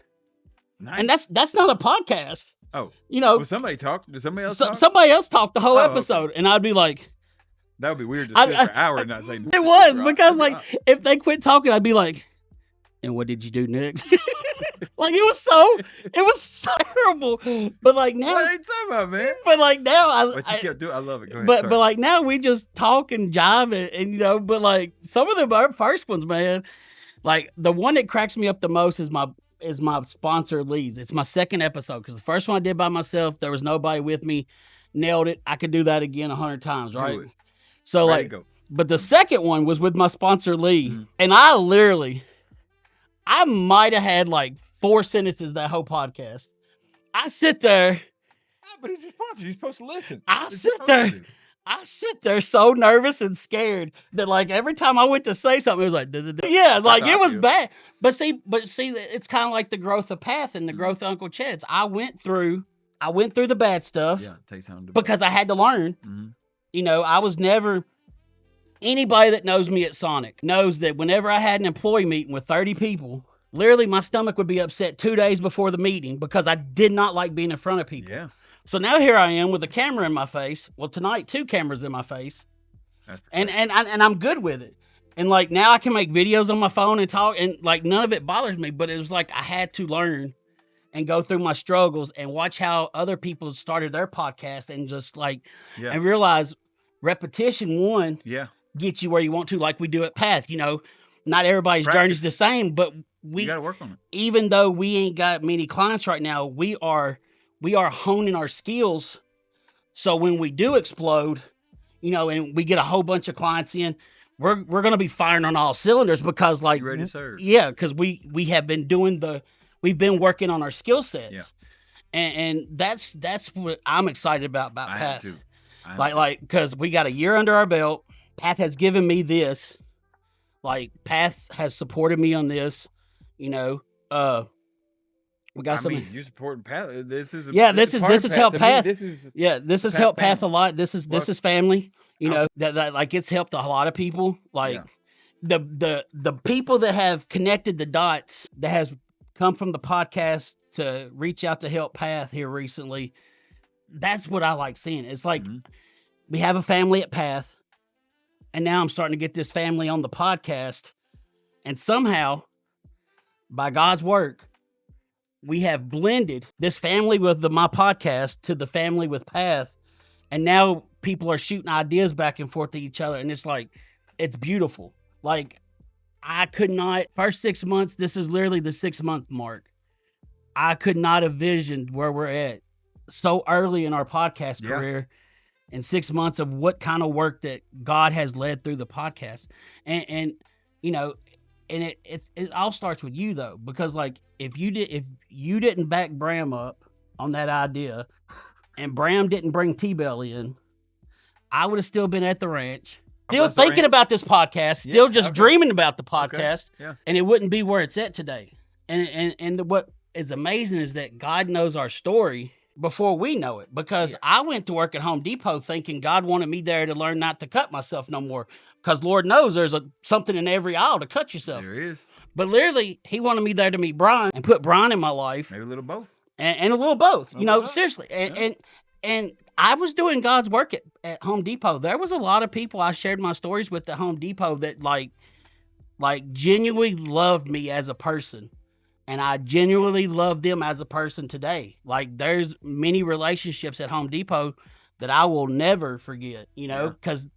Nice. And that's not a podcast. Oh, Well, somebody talk? Did somebody else talk? Somebody else talked the whole episode, okay. and I'd be like, that would be weird to sit for an hour and not say. It was because if they quit talking, I'd be like, and what did you do next? It was so terrible. But now, what are you talking about, man? But now, But you kept doing. I love it. Go ahead. But now we just talk and jive and But some of the first ones, man, the one that cracks me up the most is my sponsor leads. It's my second episode because the first one I did by myself, there was nobody with me. Nailed it. I could do that again 100 times, right? Do it. So Ready to go. But the second one was with my sponsor Lee, Mm-hmm. and I might have had 4 sentences that whole podcast. I sit there. But he's your sponsor. You're supposed to listen. I You're sit supposed there. to. I sit there so nervous and scared that like every time I went to say something, it was like, yeah, like it was bad. But see, it's kind of like the growth of Path and the growth of Uncle Ched's. I went through the bad stuff. Yeah, it takes time to because I had to learn. Mm-hmm. You know, I was never. Anybody that knows me at Sonic knows that whenever I had an employee meeting with 30 people, literally my stomach would be upset 2 days before the meeting because I did not like being in front of people. Yeah. So now here I am with a camera in my face. Well, tonight 2 cameras in my face, and I'm good with it. And like now I can make videos on my phone and talk, and like none of it bothers me. But it was like I had to learn and go through my struggles and watch how other people started their podcast and just like and realize repetition gets you where you want to, like we do at Path. You know, not everybody's journey's the same, but you got to work on it. Even though we ain't got many clients right now, we are honing our skills. So when we do explode, you know, and we get a whole bunch of clients in, we're going to be firing on all cylinders because like, you ready to serve. Yeah. Cause we have been we've been working on our skill sets and that's what I'm excited about Path. Cause we got a year under our belt. Path has given me this, like Path has supported me on this, you know, we got something. You supporting Path. This is helped Path. This has helped Path a lot. This is family. You know that like it's helped a lot of people. Like the people that have connected the dots that has come from the podcast to reach out to help Path here recently. That's what I like seeing. It's like we have a family at Path, and now I'm starting to get this family on the podcast, and somehow, by God's work, we have blended this family with my podcast to the family with Path. And now people are shooting ideas back and forth to each other. And it's like, it's beautiful. Like I could not, first 6 months, this is literally the 6-month mark. I could not have visioned where we're at so early in our podcast career in 6 months of what kind of work that God has led through the podcast. And you know, and it all starts with you though, because like if you didn't back Bram up on that idea, and Bram didn't bring T-Bell in, I would have still been at the ranch, still thinking about this podcast, still dreaming about the podcast, and it wouldn't be where it's at today. And what is amazing is that God knows our story before we know it, because I went to work at Home Depot thinking God wanted me there to learn not to cut myself no more, because Lord knows there's something in every aisle to cut yourself. There is. But literally, he wanted me there to meet Brian and put Brian in my life. Maybe a little both. And a little both, you know, seriously. And I was doing God's work at Home Depot. There was a lot of people I shared my stories with at Home Depot that like genuinely loved me as a person. And I genuinely love them as a person today. Like there's many relationships at Home Depot that I will never forget, you know, because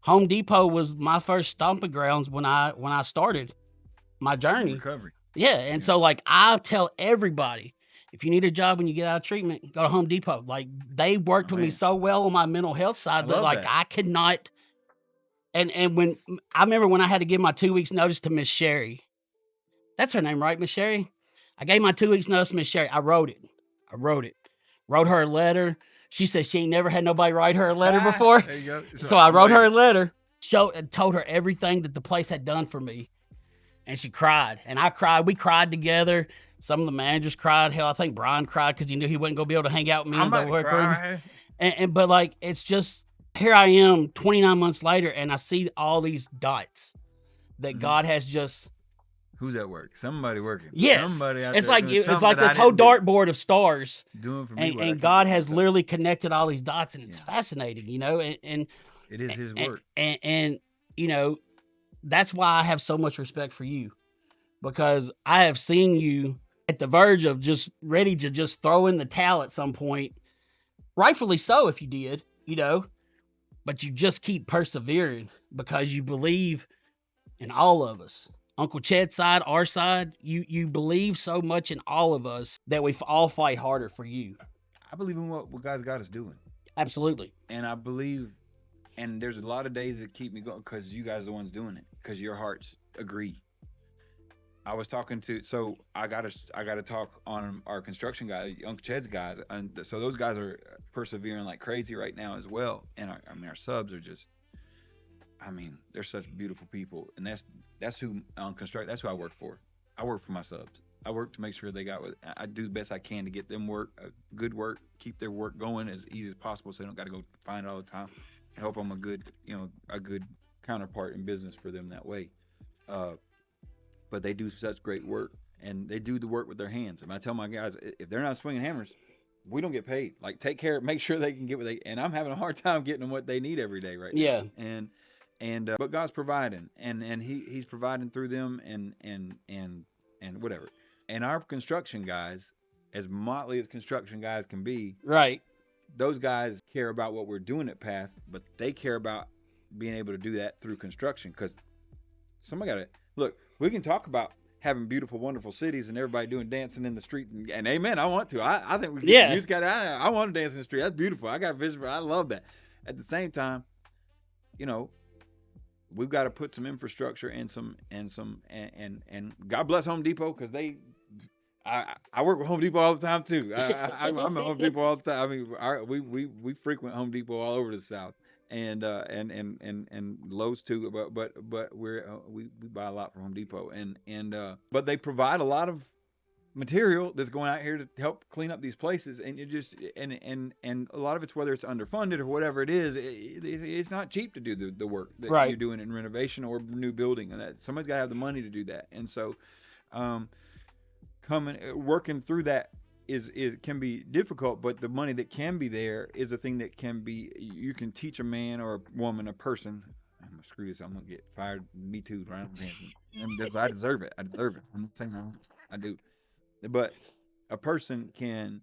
Home Depot was my first stomping grounds when I started my journey. Recovery. Yeah. And so like I tell everybody, if you need a job when you get out of treatment, go to Home Depot. Like they worked with me so well on my mental health side that like I could not. And when I remember when I had to give my 2 weeks notice to Miss Sherry, that's her name, right? Miss Sherry. I gave my 2 weeks notice to Miss Sherry. I wrote it. Wrote her a letter. She said she ain't never had nobody write her a letter before. There you go. So I wrote her a letter, and told her everything that the place had done for me. And she cried, and I cried. We cried together. Some of the managers cried. Hell, I think Brian cried because he knew he wasn't going to be able to hang out with me in the workroom. But like, it's just, here I am 29 months later, and I see all these dots that God has just. Who's at work? Somebody working. Yes. Somebody out it's there like this whole dartboard of stars. Doing for me. And God has literally connected all these dots, and it's fascinating, you know. And it is His work. And you know, that's why I have so much respect for you, because I have seen you at the verge of just ready to just throw in the towel at some point. Rightfully so, if you did, you know, but you just keep persevering because you believe in all of us. Uncle Ched's side, our side, you believe so much in all of us that we all fight harder for you. I believe in what God's got us doing. Absolutely. And I believe, and there's a lot of days that keep me going because you guys are the ones doing it, because your hearts agree. I was talking to, so I gotta talk on our construction guy, Uncle Ched's guys, and so those guys are persevering like crazy right now as well. And our subs are just, I mean, they're such beautiful people, and that's who on construct. That's who I work for. I work for my subs. I work to make sure they got what I do the best I can to get them work, good work, keep their work going as easy as possible, so they don't got to go find it all the time. Help them a good counterpart in business for them that way. But they do such great work, and they do the work with their hands. And I tell my guys, if they're not swinging hammers, we don't get paid. Like, take care, make sure they can get what they. And I'm having a hard time getting them what they need every day right Yeah. now. And but God's providing, and He's providing through them, and whatever. And our construction guys, as motley as construction guys can be, Right. those guys care about what we're doing at Path, but they care about being able to do that through construction. Because somebody got to look. We can talk about having beautiful, wonderful cities and everybody doing dancing in the street, and amen. I want to. I think we get music out of that. I want to dance in the street. That's beautiful. I got a vision for it. I love that. At the same time, we've got to put some infrastructure and God bless Home Depot, because I work with Home Depot all the time too. I'm at Home Depot all the time. I mean, we frequent Home Depot all over the South, and Lowe's too. But we buy a lot from Home Depot, but they provide a lot of material that's going out here to help clean up these places, and and a lot of it's, whether it's underfunded or whatever it is, it's not cheap to do the work that Right. you're doing in renovation or new building, and that somebody's got to have the money to do that. And so working through that is can be difficult, but the money that can be there is a thing that can be, you can teach a man or a woman, a person. I'm gonna screw this. I'm gonna get fired. Me too, right? I deserve it. I'm not saying I do. But a person can,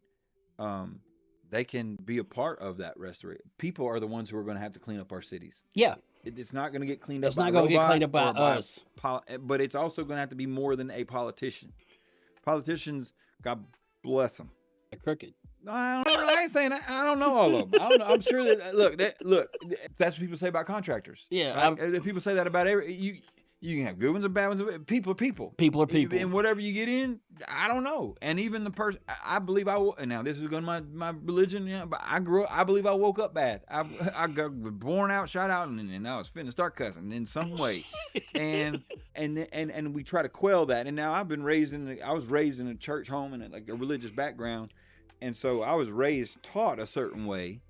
they can be a part of that restoration. People are the ones who are going to have to clean up our cities. Yeah. It's not going to get cleaned up. It's not going to get cleaned up by us. But it's also going to have to be more than a politician. Politicians, God bless them. They're crooked. I don't know. I ain't saying that. I don't know all of them. I don't know. I'm sure that look. That's what people say about contractors. Yeah. Right? People say that about you. You can have good ones and bad ones. People are people. People are people. And whatever you get in, I don't know. And even the person, I believe I will. And now this is going to my religion. But I grew up. I believe I woke up bad. I got born out, shot out, and I was finna start cussing in some way. and we try to quell that. And now I was raised in a church home and like a religious background, and so I was taught a certain way.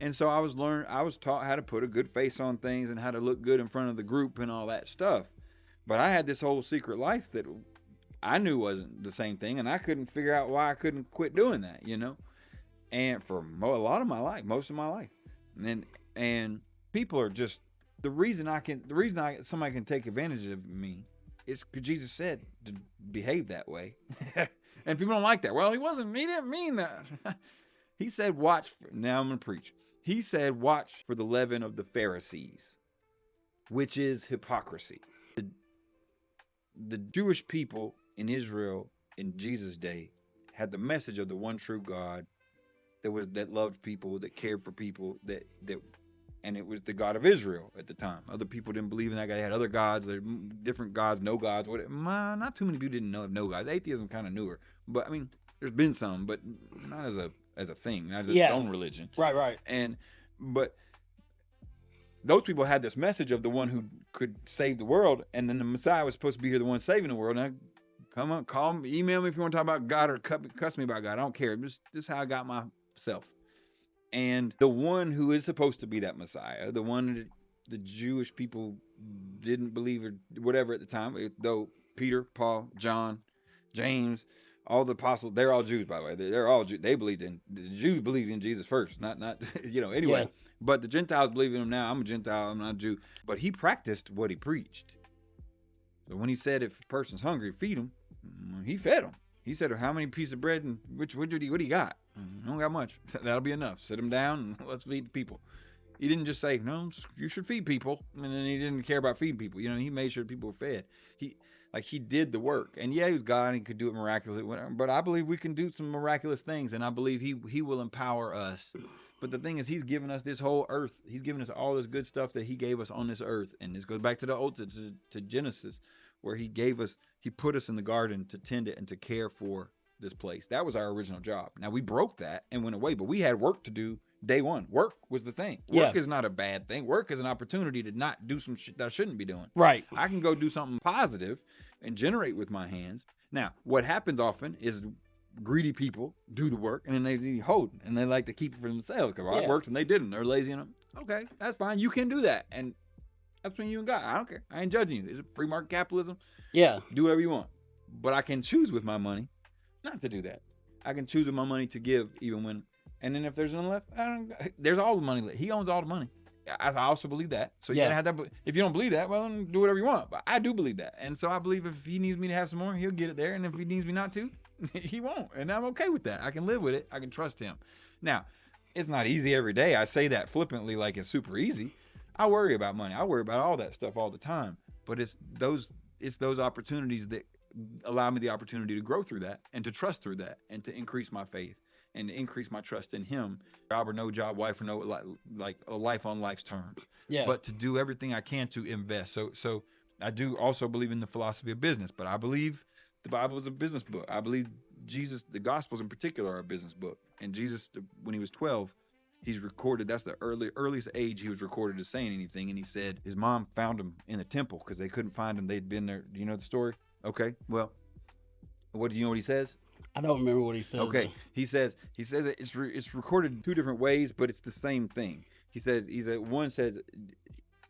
And so I was taught how to put a good face on things and how to look good in front of the group and all that stuff. But I had this whole secret life that I knew wasn't the same thing, and I couldn't figure out why I couldn't quit doing that, And for a lot of my life, most of my life, and people are just the reason somebody can take advantage of me is because Jesus said to behave that way, and people don't like that. Well, he didn't mean that. He said, watch. Now I'm going to preach. He said, watch for the leaven of the Pharisees, which is hypocrisy. The Jewish people in Israel in Jesus' day had the message of the one true God that loved people, that cared for people, and it was the God of Israel at the time. Other people didn't believe in that guy. They had other gods, different gods, no gods. Not too many people didn't know of no gods. Atheism kind of newer, but I mean, there's been some, but not as a thing, not as its own religion. Right. But those people had this message of the one who could save the world, and then the Messiah was supposed to be here, the one saving the world. Now, come on, call me, email me if you want to talk about God or cuss me about God. I don't care. This is how I got myself. And the one who is supposed to be that Messiah, the one that the Jewish people didn't believe or whatever at the time, though Peter, Paul, John, James, all the apostles, they're all Jews, by the way. They're all Jews. The Jews believed in Jesus first, not anyway. Yeah. But the Gentiles believe in him now. I'm a Gentile, I'm not a Jew. But he practiced what he preached. So when he said if a person's hungry, feed him, he fed them. He said, how many pieces of bread and what do you got? I don't got much. That'll be enough. Sit them down and let's feed the people. He didn't just say, no, you should feed people. And then he didn't care about feeding people. He made sure people were fed. He did the work. And yeah, he was God and he could do it miraculously. But I believe we can do some miraculous things. And I believe he will empower us. But the thing is, he's given us this whole earth. He's given us all this good stuff that he gave us on this earth. And this goes back to the old, to Genesis, where he put us in the garden to tend it and to care for this place. That was our original job. Now we broke that and went away, but we had work to do day one. Work was the thing. Work is not a bad thing. Work is an opportunity to not do some shit that I shouldn't be doing. Right. I can go do something positive and generate with my hands. Now, what happens often is greedy people do the work and then they need holding and they like to keep it for themselves because I worked and they didn't. They're lazy and okay, that's fine. You can do that. And that's when you and God. I don't care. I ain't judging you. Is it free market capitalism? Yeah. Do whatever you want. But I can choose with my money not to do that. I can choose with my money to give even when, and then if there's none left, there's all the money left. He owns all the money. I also believe that. So you gotta have that. If you don't believe that, well, then do whatever you want. But I do believe that. And so I believe if he needs me to have some more, he'll get it there. And if he needs me not to, he won't. And I'm okay with that. I can live with it. I can trust him. Now, it's not easy every day. I say that flippantly like it's super easy. I worry about money. I worry about all that stuff all the time. But it's those opportunities that allow me the opportunity to grow through that and to trust through that and to increase my faith and to increase my trust in him. Job or no job, wife or no, like a life on life's terms. Yeah. But to do everything I can to invest. So I do also believe in the philosophy of business, but I believe the Bible is a business book. I believe Jesus, the Gospels in particular, are a business book. And Jesus, when he was 12, he's recorded, that's the earliest age he was recorded as saying anything. And he said his mom found him in the temple because they couldn't find him. They'd been there. Do you know the story? Okay. Well, what do you know what he says? I don't remember what he says. Okay. Though. He says that it's recorded in two different ways, but it's the same thing. He says one says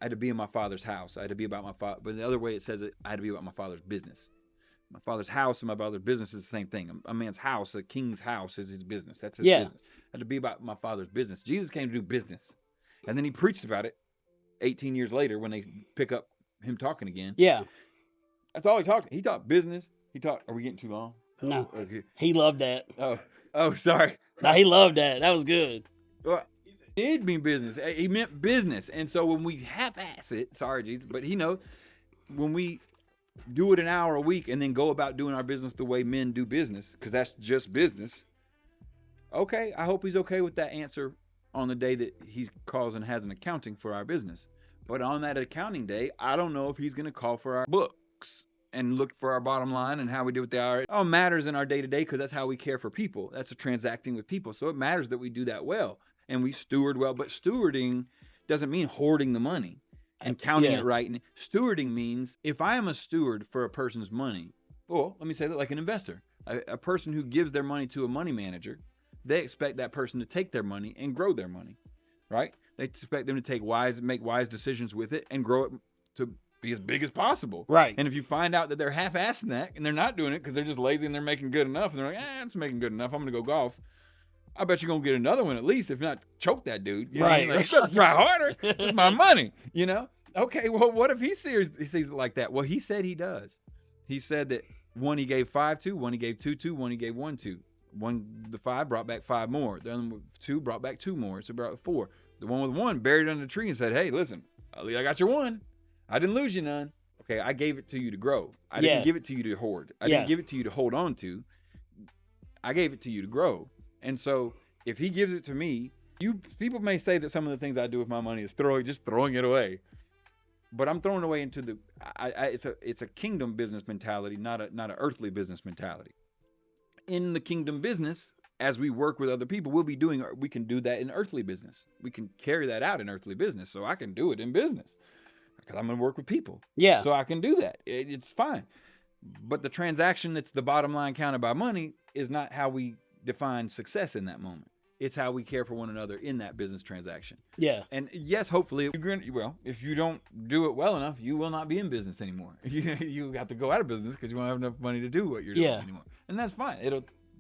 I had to be in my father's house. I had to be about my father. But the other way it says I had to be about my father's business. My father's house and my father's business is the same thing. A man's house, a king's house, is his business. That's his business. I had to be about my father's business. Jesus came to do business. And then he preached about it 18 years later when they pick up him talking again. Yeah. That's all he talked. He taught business. Are we getting too long? No. Okay. He loved that. Oh, sorry. No, he loved that. That was good. Well, he did mean business. He meant business. And so when we half-ass it, sorry, Jesus, but he knows when we do it an hour a week and then go about doing our business the way men do business, because that's just business. Okay, I hope he's okay with that answer on the day that he calls and has an accounting for our business. But on that accounting day, I don't know if he's going to call for our books and look for our bottom line and how we do with the IRS. It all matters in our day-to-day because that's how we care for people. That's a transacting with people. So it matters that we do that well and we steward well. But stewarding doesn't mean hoarding the money and counting it right. And stewarding means if I am a steward for a person's money, well, let me say that like an investor, a person who gives their money to a money manager, they expect that person to take their money and grow their money, right? They expect them to make wise decisions with it and grow it to be as big as possible. Right. And if you find out that they're half-assing that and they're not doing it because they're just lazy and they're making good enough and they're like, it's making good enough, I'm going to go golf. I bet you're going to get another one at least, if not choke that dude. You know right. What I mean? Like, you better try harder. It's my money, you know? Okay, well, what if he sees it like that? Well, he said he does. He said that one he gave 5 to, one he gave 2 to, one he gave 1 to. The 5 brought back 5 more. The other one with 2 brought back 2 more. So brought 4. The one with 1 buried under the tree and said, hey, listen, I got your 1. I didn't lose you none. Okay, I gave it to you to grow. I didn't give it to you to hoard. I didn't give it to you to hold on to. I gave it to you to grow. And so if he gives it to me, people may say that some of the things I do with my money is just throwing it away. But I'm throwing it away into it's a kingdom business mentality, not an earthly business mentality. In the kingdom business, as we work with other people, we can do that in earthly business. We can carry that out in earthly business. So I can do it in business because I'm going to work with people. Yeah. So I can do that. It's fine. But the transaction that's the bottom line counted by money is not how we define success in that moment. It's how we care for one another in that business transaction. Yeah. And yes, hopefully, if you don't do it well enough, you will not be in business anymore. You have to go out of business because you won't have enough money to do what you're doing anymore. And that's fine.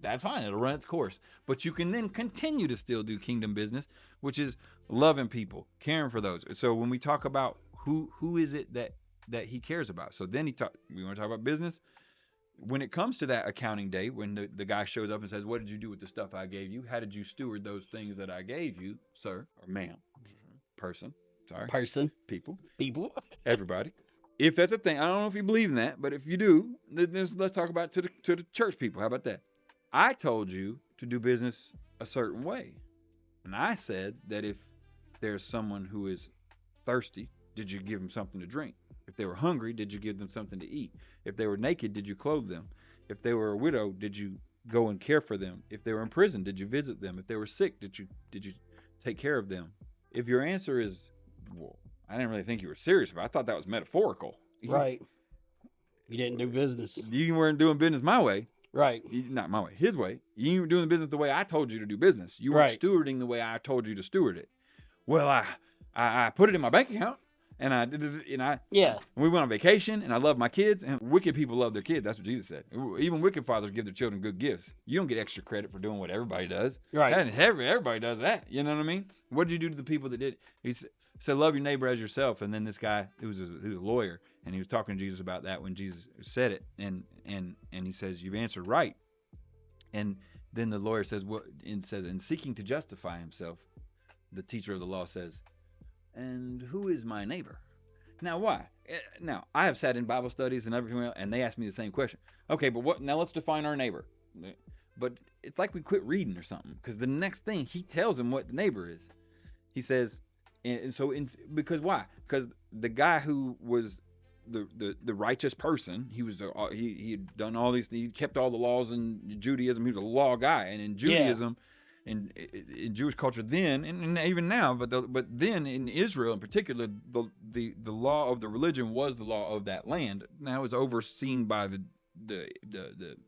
That's fine. It'll run its course. But you can then continue to still do kingdom business, which is loving people, caring for those. So when we talk about who is it that he cares about? So then we want to talk about business. When it comes to that accounting day, when the guy shows up and says, what did you do with the stuff I gave you? How did you steward those things that I gave you, sir or ma'am? Person. People. Everybody. If that's a thing, I don't know if you believe in that, but if you do, then let's talk about to the church people. How about that? I told you to do business a certain way. And I said that if there's someone who is thirsty, did you give him something to drink? If they were hungry, did you give them something to eat? If they were naked, did you clothe them? If they were a widow, did you go and care for them? If they were in prison, did you visit them? If they were sick, did you take care of them? If your answer is, well, I didn't really think you were serious about it. I thought that was metaphorical. Right. You didn't do business. You weren't doing business my way. Right. Not my way, his way. You weren't doing the business the way I told you to do business. You weren't stewarding the way I told you to steward it. Well, I put it in my bank account, and I did it, and we went on vacation, and I love my kids, and wicked people love their kids. That's what Jesus said. Even wicked fathers give their children good gifts. You don't get extra credit for doing what everybody does. Right. Everybody does that. You know what I mean? What did you do to the people that did? He said, love your neighbor as yourself. And then this guy, who was a lawyer, and he was talking to Jesus about that when Jesus said it, and he says, you've answered right. And then the lawyer says, in seeking to justify himself, the teacher of the law says, and who is my neighbor? Now, why? Now, I have sat in Bible studies and everything else, and they ask me the same question. Okay, but what? Now let's define our neighbor. But it's like we quit reading or something, because the next thing he tells him what the neighbor is. He says, because why? Because the guy who was the righteous person, he had done all these, he kept all the laws in Judaism. He was a law guy, and in Judaism. Yeah. In Jewish culture then, and even now, but then in Israel in particular, the law of the religion was the law of that land. Now it was overseen by the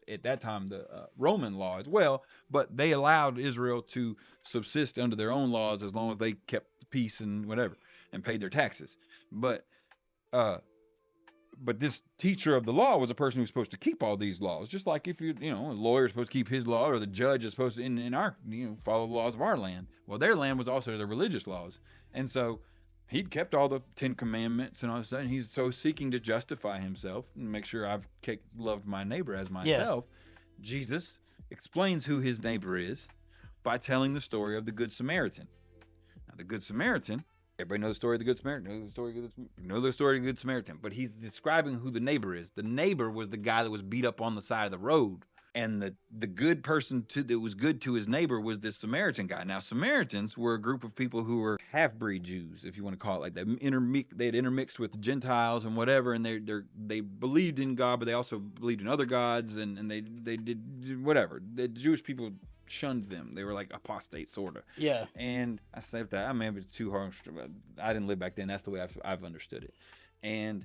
at that time the Roman law as well, but they allowed Israel to subsist under their own laws as long as they kept peace and whatever and paid their taxes. But this teacher of the law was a person who was supposed to keep all these laws. Just like if a lawyer is supposed to keep his law, or the judge is supposed to in our follow the laws of our land. Well, their land was also the religious laws, and so he'd kept all the 10 Commandments, and all of a sudden he's so seeking to justify himself and make sure I've loved my neighbor as myself. Yeah. Jesus explains who his neighbor is by telling the story of the Good Samaritan. Now, the Good Samaritan. Everybody knows the story of the Good Samaritan. Know the story of the Good Samaritan. But he's describing who the neighbor is. The neighbor was the guy that was beat up on the side of the road. And the good person that was good to his neighbor was this Samaritan guy. Now, Samaritans were a group of people who were half-breed Jews, if you want to call it like that. They had intermixed with Gentiles and whatever, and they believed in God, but they also believed in other gods, and they did whatever. The Jewish people shunned them. They were like apostate, sort of. Yeah. And I said that, I mean, it was too harsh. I didn't live back then. That's the way I've understood it. And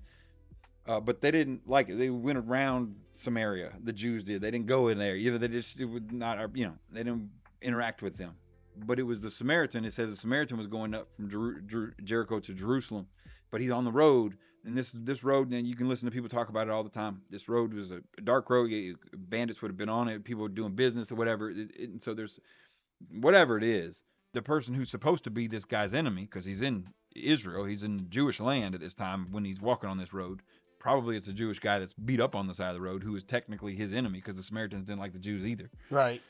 but they didn't like it. They went around Samaria. The Jews did. They didn't go in there. It would not. They didn't interact with them. But it was the Samaritan. It says the Samaritan was going up from Jericho to Jerusalem, but he's on the road. And this road, and you can listen to people talk about it all the time. This road was a dark road. Bandits would have been on it. People were doing business or whatever. And so there's whatever it is. The person who's supposed to be this guy's enemy, because he's in Israel, he's in the Jewish land at this time when he's walking on this road. Probably it's a Jewish guy that's beat up on the side of the road who is technically his enemy, because the Samaritans didn't like the Jews either. Right.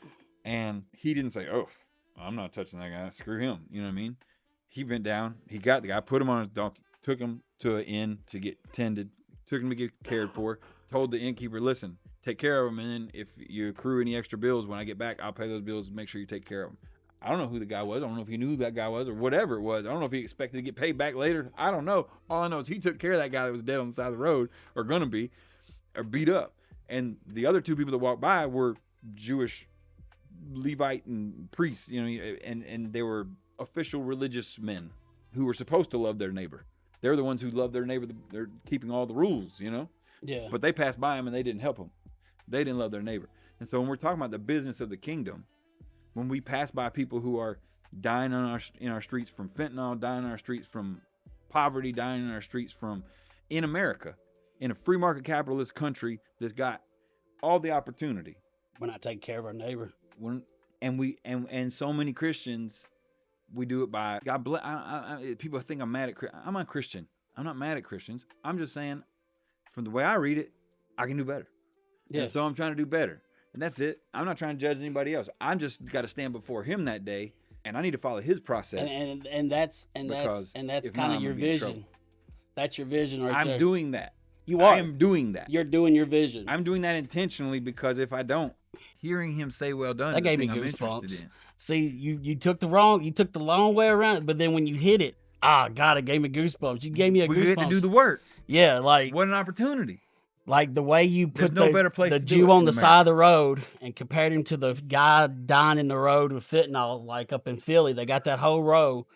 And he didn't say, "Oh, I'm not touching that guy. Screw him." You know what I mean? He went down. He got the guy, put him on his donkey, took him to an inn to get tended, took him to get cared for, told the innkeeper, "Listen, take care of him, and then if you accrue any extra bills when I get back, I'll pay those bills and make sure you take care of him." I don't know who the guy was. I don't know if he knew who that guy was or whatever it was. I don't know if he expected to get paid back later. I don't know. All I know is he took care of that guy that was dead on the side of the road, or going to be, or beat up. And the other two people that walked by were Jewish Levite and priests, and they were official religious men who were supposed to love their neighbor. They're the ones who love their neighbor. They're keeping all the rules, Yeah. But they passed by him and they didn't help him. They didn't love their neighbor. And so when we're talking about the business of the kingdom, when we pass by people who are dying in our streets from fentanyl, dying in our streets from poverty, dying in our streets from, in America, in a free market capitalist country that's got all the opportunity. We're not taking care of our neighbor. And so many Christians, we do it by God bless. People think I'm mad at. I'm not Christian. I'm not mad at Christians. I'm just saying, from the way I read it, I can do better. Yeah. And so I'm trying to do better. And that's it. I'm not trying to judge anybody else. I'm just got to stand before him that day, and I need to follow his process. And that's kind of your vision. That's your vision, right there. I'm doing that. You are. I am doing that. You're doing your vision. I'm doing that intentionally, because if I don't, hearing him say "well done," that gave me goosebumps. See, you took the long way around it, but then when you hit it, God, it gave me goosebumps. You gave me a goosebumps. We had to do the work. Yeah, like What an opportunity. the way you There's put no better place the to do Jew it on in the America. side of the road and compared him to the guy dying in the road with fentanyl, like up in Philly. They got that whole row,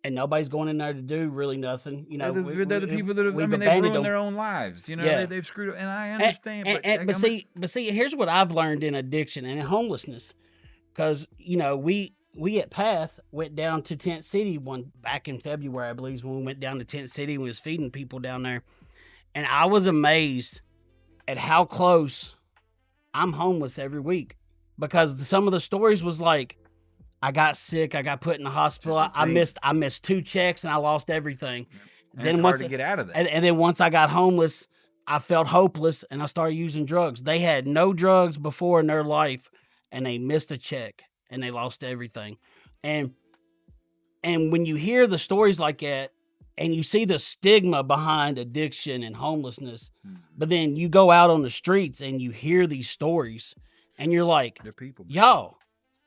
and nobody's going in there to do really nothing. You know, They're the people that have, we've they've abandoned ruined them. their own lives. You know, Yeah. they've screwed up. And I understand, But see, here's what I've learned in addiction and in homelessness, because we at Path went down to Tent City back in February, I believe, is when we went down to Tent City and we was feeding people down there, and I was amazed at how close I'm homeless every week, because some of the stories was like, I got sick, I got put in the hospital, I missed 2 checks and I lost everything. and it's hard to get out of that. And then once I got homeless, I felt hopeless and I started using drugs. They had no drugs before in their life and they missed a check and they lost everything. And when you hear the stories like that and you see the stigma behind addiction and homelessness, but then you go out on the streets and you hear these stories and you're like, They're people. y'all,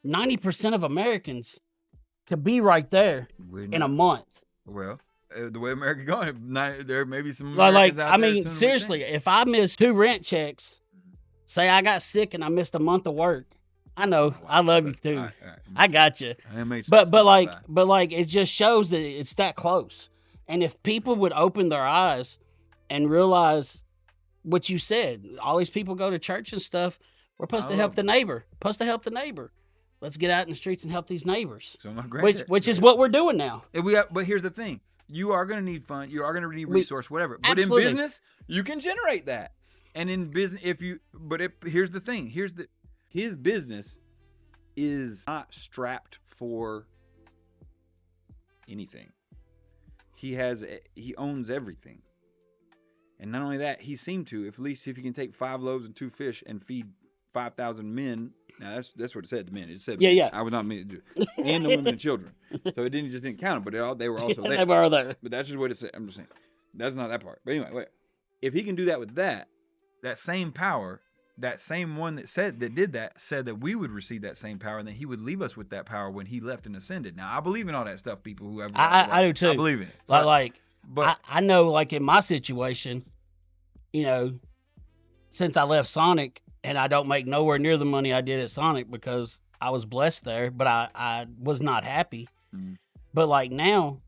90% of Americans could be right there in a month. Well, the way America going, there may be some Like, Americans out I there mean, sooner we seriously, think. if I missed 2 rent checks, say I got sick and I missed a month of work, I know, I love you too. All right. I got you. That makes But sense. like it just shows that it's that close. And if people would open their eyes and realize what you said, all these people go to church and stuff, we're supposed to help the neighbor. Let's get out in the streets and help these neighbors. So my granddad, Which is what we're doing now. But here's the thing: you are going to need fund, you are going to need resource, whatever. But Absolutely. in business, you can generate that. And in business, here's the thing: his business is not strapped for anything. He owns everything, and not only that, he seemed to, at least if he can take 5 loaves and 2 fish and feed 5,000 men. Now that's what it said to men. It said, Yeah. I was not meant to, and the women and children. So it just didn't count them, but they were also there. They were there. But that's just what it said. I'm just saying, that's not that part. But anyway, wait. If he can do that with that same power, that same one that did that said that we would receive that same power, and then he would leave us with that power when he left and ascended. Now I believe in all that stuff. People who have, I do too. I believe in it. So but I know, like in my situation, since I left Sonic. And I don't make nowhere near the money I did at Sonic because I was blessed there, but I was not happy. Mm-hmm. But like now,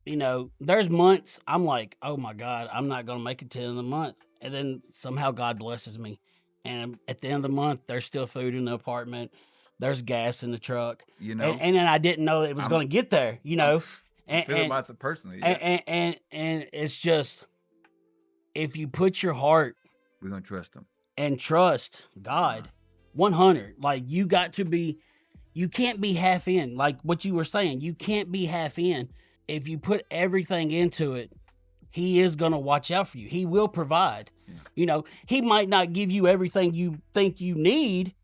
there's months I'm like, oh my God, I'm not going to make it to the end of the month. And then somehow God blesses me. And at the end of the month, there's still food in the apartment. There's gas in the truck. And then I didn't know it was going to get there, I feel about it personally. Yeah. And it's just, if you put your heart. We're going to trust him. And trust God, 100. Like you can't be half in. Like what you were saying, you can't be half in. If you put everything into it, He is going to watch out for you. He will provide. Yeah. He might not give you everything you think you need,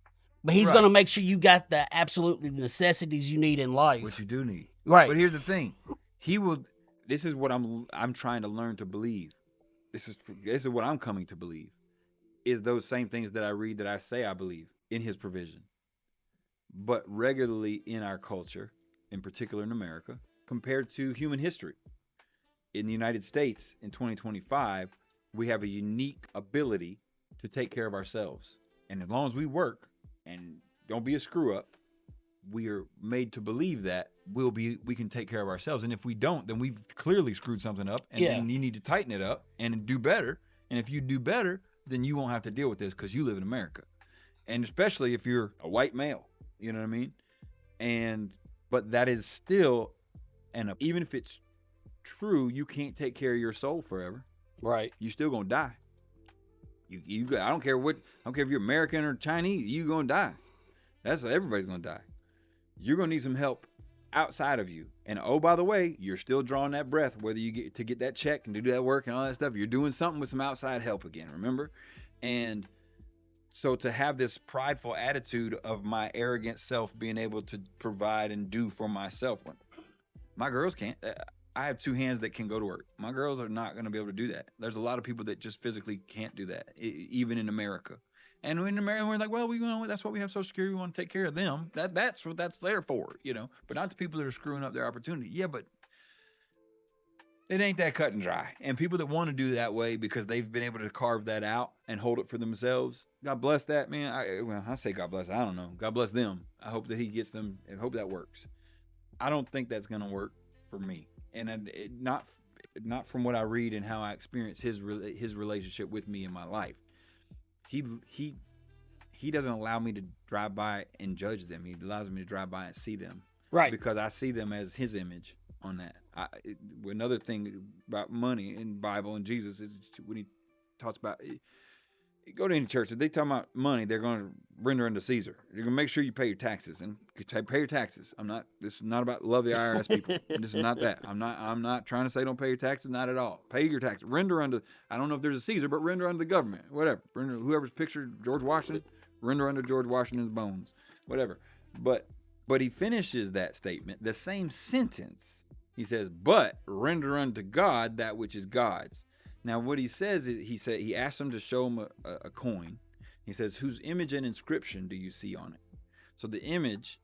but He's going to make sure you got the absolute necessities you need in life. What you do need. Right. But here's the thing. He will. This is what I'm trying to learn to believe. This is what I'm coming to believe. Is those same things that I read that I say I believe in His provision. But regularly in our culture, in particular in America, compared to human history. In the United States, in 2025, we have a unique ability to take care of ourselves. And as long as we work and don't be a screw up, we are made to believe that we can take care of ourselves. And if we don't, then we've clearly screwed something up. And then you need to tighten it up and do better. And if you do better, then you won't have to deal with this because you live in America. And especially if you're a white male, you know what I mean? But that is still, and even if it's true, you can't take care of your soul forever. Right. You still gonna die. I don't care if you're American or Chinese, you gonna die. Everybody's gonna die. You're gonna need some help outside of you. And oh, by the way, you're still drawing that breath, whether you get to get that check and do that work and all that stuff. You're doing something with some outside help again, remember? And so to have this prideful attitude of my arrogant self being able to provide and do for myself, when my girls can't. I have 2 hands that can go to work. My girls are not going to be able to do that. There's a lot of people that just physically can't do that, even in America. And in America, we're like, well, that's what we have Social Security. We want to take care of them. That's what that's there for, But not the people that are screwing up their opportunity. Yeah, but It ain't that cut and dry. And people that want to do that way because they've been able to carve that out and hold it for themselves, God bless that, man. I say God bless. I don't know. God bless them. I hope that he gets them and hope that works. I don't think that's going to work for me. And not from what I read and how I experience his relationship with me in my life. He doesn't allow me to drive by and judge them. He allows me to drive by and see them. Right. Because I see them as his image on that. Another thing about money in the Bible and Jesus is when he talks about, you go to any church, if they talk about money, they're going to render unto Caesar. You're going to make sure you pay your taxes and pay your taxes. This is not about love the IRS people. This is not that. I'm not trying to say don't pay your taxes. Not at all. Pay your taxes. Render unto, I don't know if there's a Caesar, but render unto the government. Whatever. Render, whoever's pictured George Washington, render unto George Washington's bones. Whatever. But he finishes that statement, the same sentence. He says, but render unto God that which is God's. Now, what he says is, he asked him to show him a coin. He says, whose image and inscription do you see on it? So the image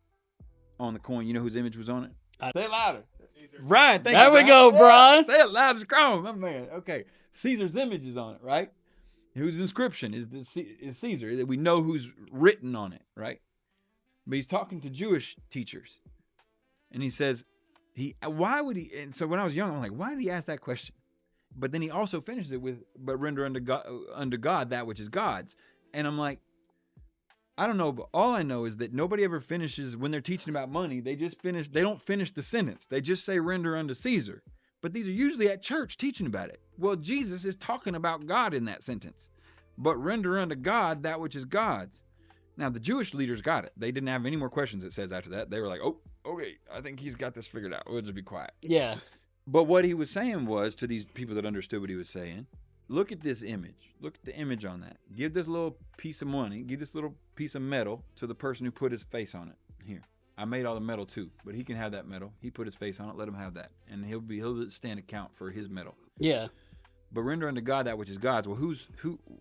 on the coin, you know whose image was on it? Say it louder. Caesar. Brian, thank you. There we go, Brian. Say it loud as strong, my man. Okay. Caesar's image is on it, right? Whose inscription is Caesar, that we know who's written on it, right? But he's talking to Jewish teachers. And he says, why would he? And so when I was young, I'm like, why did he ask that question? But then he also finishes it with, but render unto God that which is God's. And I'm like, I don't know, but all I know is that nobody ever finishes, when they're teaching about money, they don't finish the sentence. They just say render unto Caesar. But these are usually at church teaching about it. Well, Jesus is talking about God in that sentence. But render unto God that which is God's. Now, the Jewish leaders got it. They didn't have any more questions, it says after that. They were like, oh, okay, I think he's got this figured out. We'll just be quiet. Yeah. But what he was saying was, to these people that understood what he was saying, look at this image. Look at the image on that. Give this little piece of money, give this little piece of metal to the person who put his face on it. Here, I made all the metal too, but he can have that metal. He put his face on it. Let him have that, and he'll stand account for his metal. Yeah. But render unto God that which is God's. Well,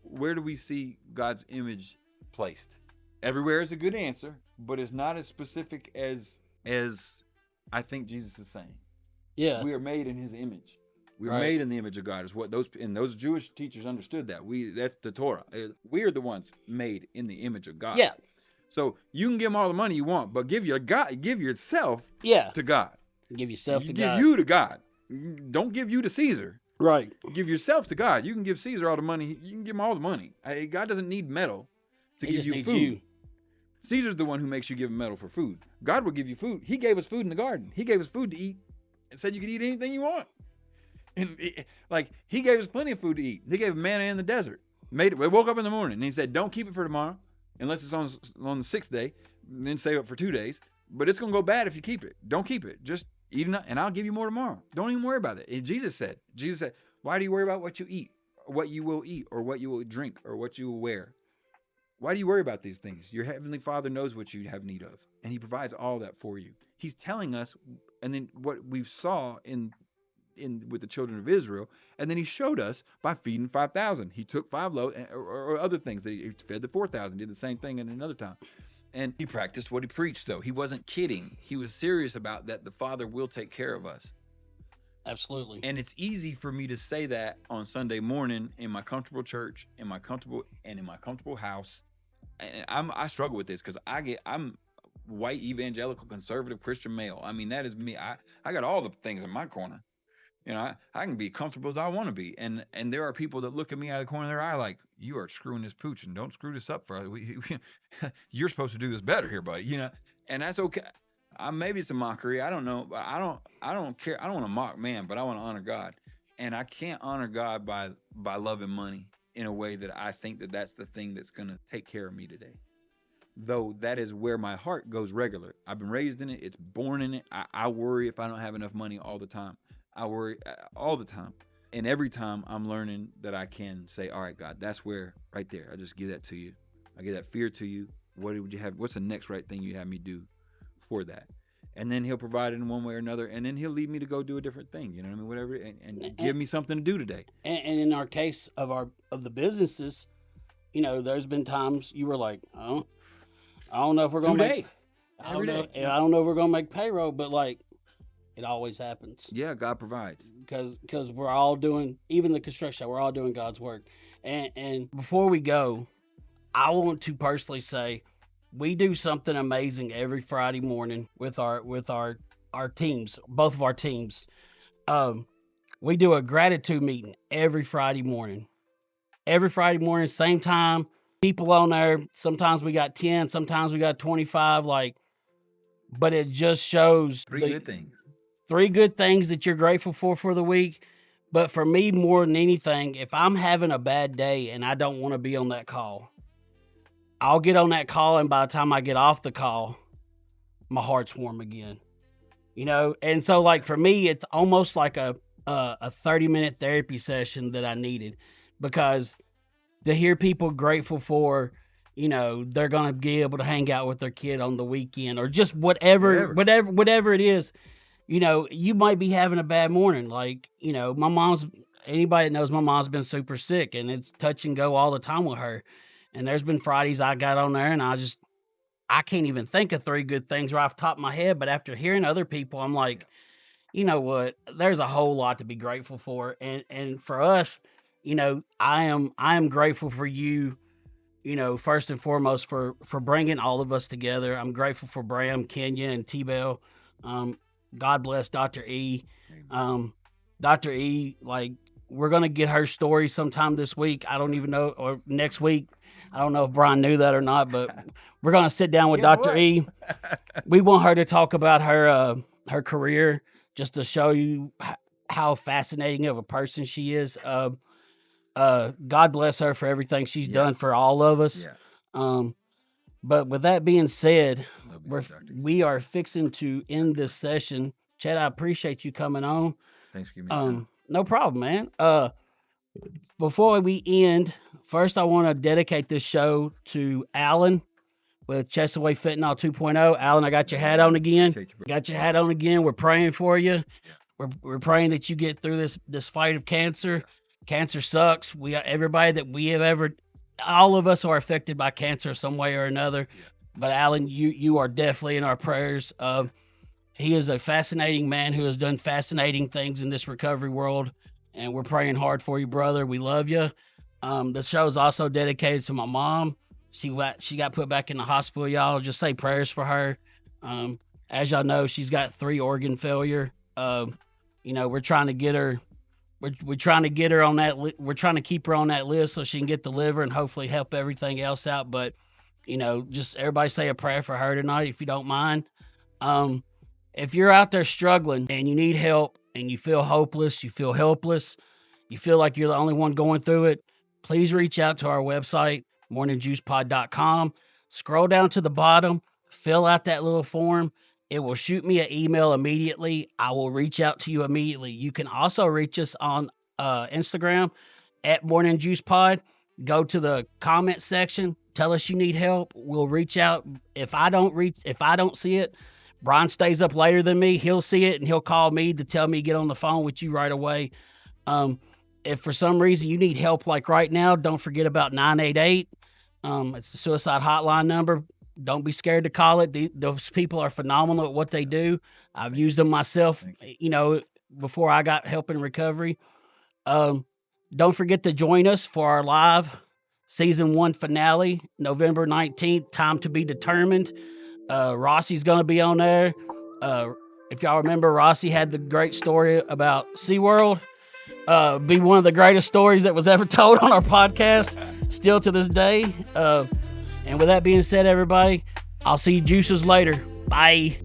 where do we see God's image placed? Everywhere is a good answer, but it's not as specific as I think Jesus is saying. Yeah. We are made in his image. We are Right. made in the image of God. Is what those Jewish teachers understood that. That's the Torah. We are the ones made in the image of God. Yeah. So you can give him all the money you want, but give yourself Yeah. to God. Give yourself to Give God. you to God. Don't give you to Caesar. Right. Give yourself to God. You can give Caesar all the money. You can give him all the money. God doesn't need metal to He give just you needs food. you. Caesar's the one who makes you give him metal for food. God will give you food. He gave us food in the garden. He gave us food to eat and said you could eat anything you want. And he gave us plenty of food to eat. He gave manna in the desert. We woke up in the morning and he said, don't keep it for tomorrow unless it's on the sixth day. And then save it for 2 days. But it's going to go bad if you keep it. Don't keep it. Just eat enough and I'll give you more tomorrow. Don't even worry about it. And Jesus said, why do you worry about what you eat, or what you will eat, or what you will drink, or what you will wear? Why do you worry about these things? Your heavenly Father knows what you have need of, and he provides all that for you. He's telling us, and then what we saw in with the children of Israel, and then he showed us by feeding 5,000. He took 5 loaves or other things that he fed the 4,000. Did the same thing in another time, and he practiced what he preached. Though he wasn't kidding, he was serious about that. The Father will take care of us. Absolutely. And it's easy for me to say that on Sunday morning in my comfortable church, in my comfortable house. And I struggle with this because I'm white evangelical conservative Christian male. I mean, that is me. I got all the things in my corner. You know, I can be comfortable as I want to be. And there are people that look at me out of the corner of their eye like, you are screwing this pooch and don't screw this up for us. You're supposed to do this better here, buddy. You know, and that's okay. Maybe it's a mockery. I don't know. But I don't care. I don't want to mock man, but I want to honor God. And I can't honor God by loving money in a way that I think that that's the thing that's going to take care of me today. Though that is where my heart goes regular. I've been raised in it. It's born in it. I worry if I don't have enough money all the time. I worry all the time. And every time I'm learning that I can say, all right, God, that's where, right there. I just give that to you. I give that fear to you. What would you have? What's the next right thing you have me do for that? And then he'll provide it in one way or another. And then he'll lead me to go do a different thing. You know what I mean? Whatever. And give me something to do today. And in our case of the businesses, you know, there's been times you were like, oh, I don't know if we're going to make, I don't know if we're going to make payroll, but like, It always happens. Yeah, God provides. Because we're all doing, even the construction, we're all doing God's work. And before we go, I want to personally say we do something amazing every Friday morning with our teams, both of our teams. We do a gratitude meeting every Friday morning. Every Friday morning, same time. People on there. Sometimes we got 10, sometimes we got 25. But it just shows Good things. 3 good things that you're grateful for the week. But for me, more than anything, if I'm having a bad day and I don't want to be on that call, I'll get on that call, and by the time I get off the call, my heart's warm again. And so for me, it's almost like a 30-minute therapy session that I needed, because to hear people grateful for, they're going to be able to hang out with their kid on the weekend, or just whatever it is. You might be having a bad morning. Anybody that knows my mom's been super sick, and it's touch and go all the time with her. And there's been Fridays I got on there and I can't even think of 3 good things right off the top of my head. But after hearing other people, I'm like, you know what? There's a whole lot to be grateful for. And for us, I am grateful for you, first and foremost for bringing all of us together. I'm grateful for Bram, Kenya, and T-Bell. God bless Dr. E. Dr. E, we're going to get her story sometime this week. I don't even know, or next week. I don't know if Brian knew that or not, but we're going to sit down with Dr. E. We want her to talk about her career, just to show you how fascinating of a person she is. God bless her for everything she's done for all of us. But with that being said, we are fixing to end this session. Chad, I appreciate you coming on. Thanks for giving me time. No problem, man. Before we end, first I want to dedicate this show to Alan with Chestaway Fentanyl 2.0. Alan, I got your hat on again. Got your hat on again. We're praying for you. We're praying that you get through this fight of cancer. Cancer sucks. Everybody that we have ever, all of us are affected by cancer some way or another. But Alan, you are definitely in our prayers. He is a fascinating man who has done fascinating things in this recovery world. And we're praying hard for you, brother. We love you. The show is also dedicated to my mom. She got put back in the hospital, y'all. Just say prayers for her. As y'all know, she's got 3 organ failure. We're trying to get her. We're trying to get her on that. We're trying to keep her on that list so she can get the liver and hopefully help everything else out. But just everybody say a prayer for her tonight, if you don't mind. If you're out there struggling and you need help and you feel hopeless, you feel helpless, you feel like you're the only one going through it, please reach out to our website, morningjuicepod.com. Scroll down to the bottom, fill out that little form. It will shoot me an email immediately. I will reach out to you immediately. You can also reach us on Instagram at morningjuicepod. Go to the comment section. Tell us you need help. We'll reach out. If I don't see it, Brian stays up later than me. He'll see it and he'll call me to tell me to get on the phone with you right away. If for some reason you need help like right now, don't forget about 988. It's the suicide hotline number. Don't be scared to call it. Those people are phenomenal at what they do. I've used them myself, before I got help in recovery. Don't forget to join us for our live season 1 finale, November 19th, time to be determined. Rossi's going to be on there. If y'all remember, Rossi had the great story about SeaWorld. Be one of the greatest stories that was ever told on our podcast, still to this day. And with that being said, everybody, I'll see you juices later. Bye.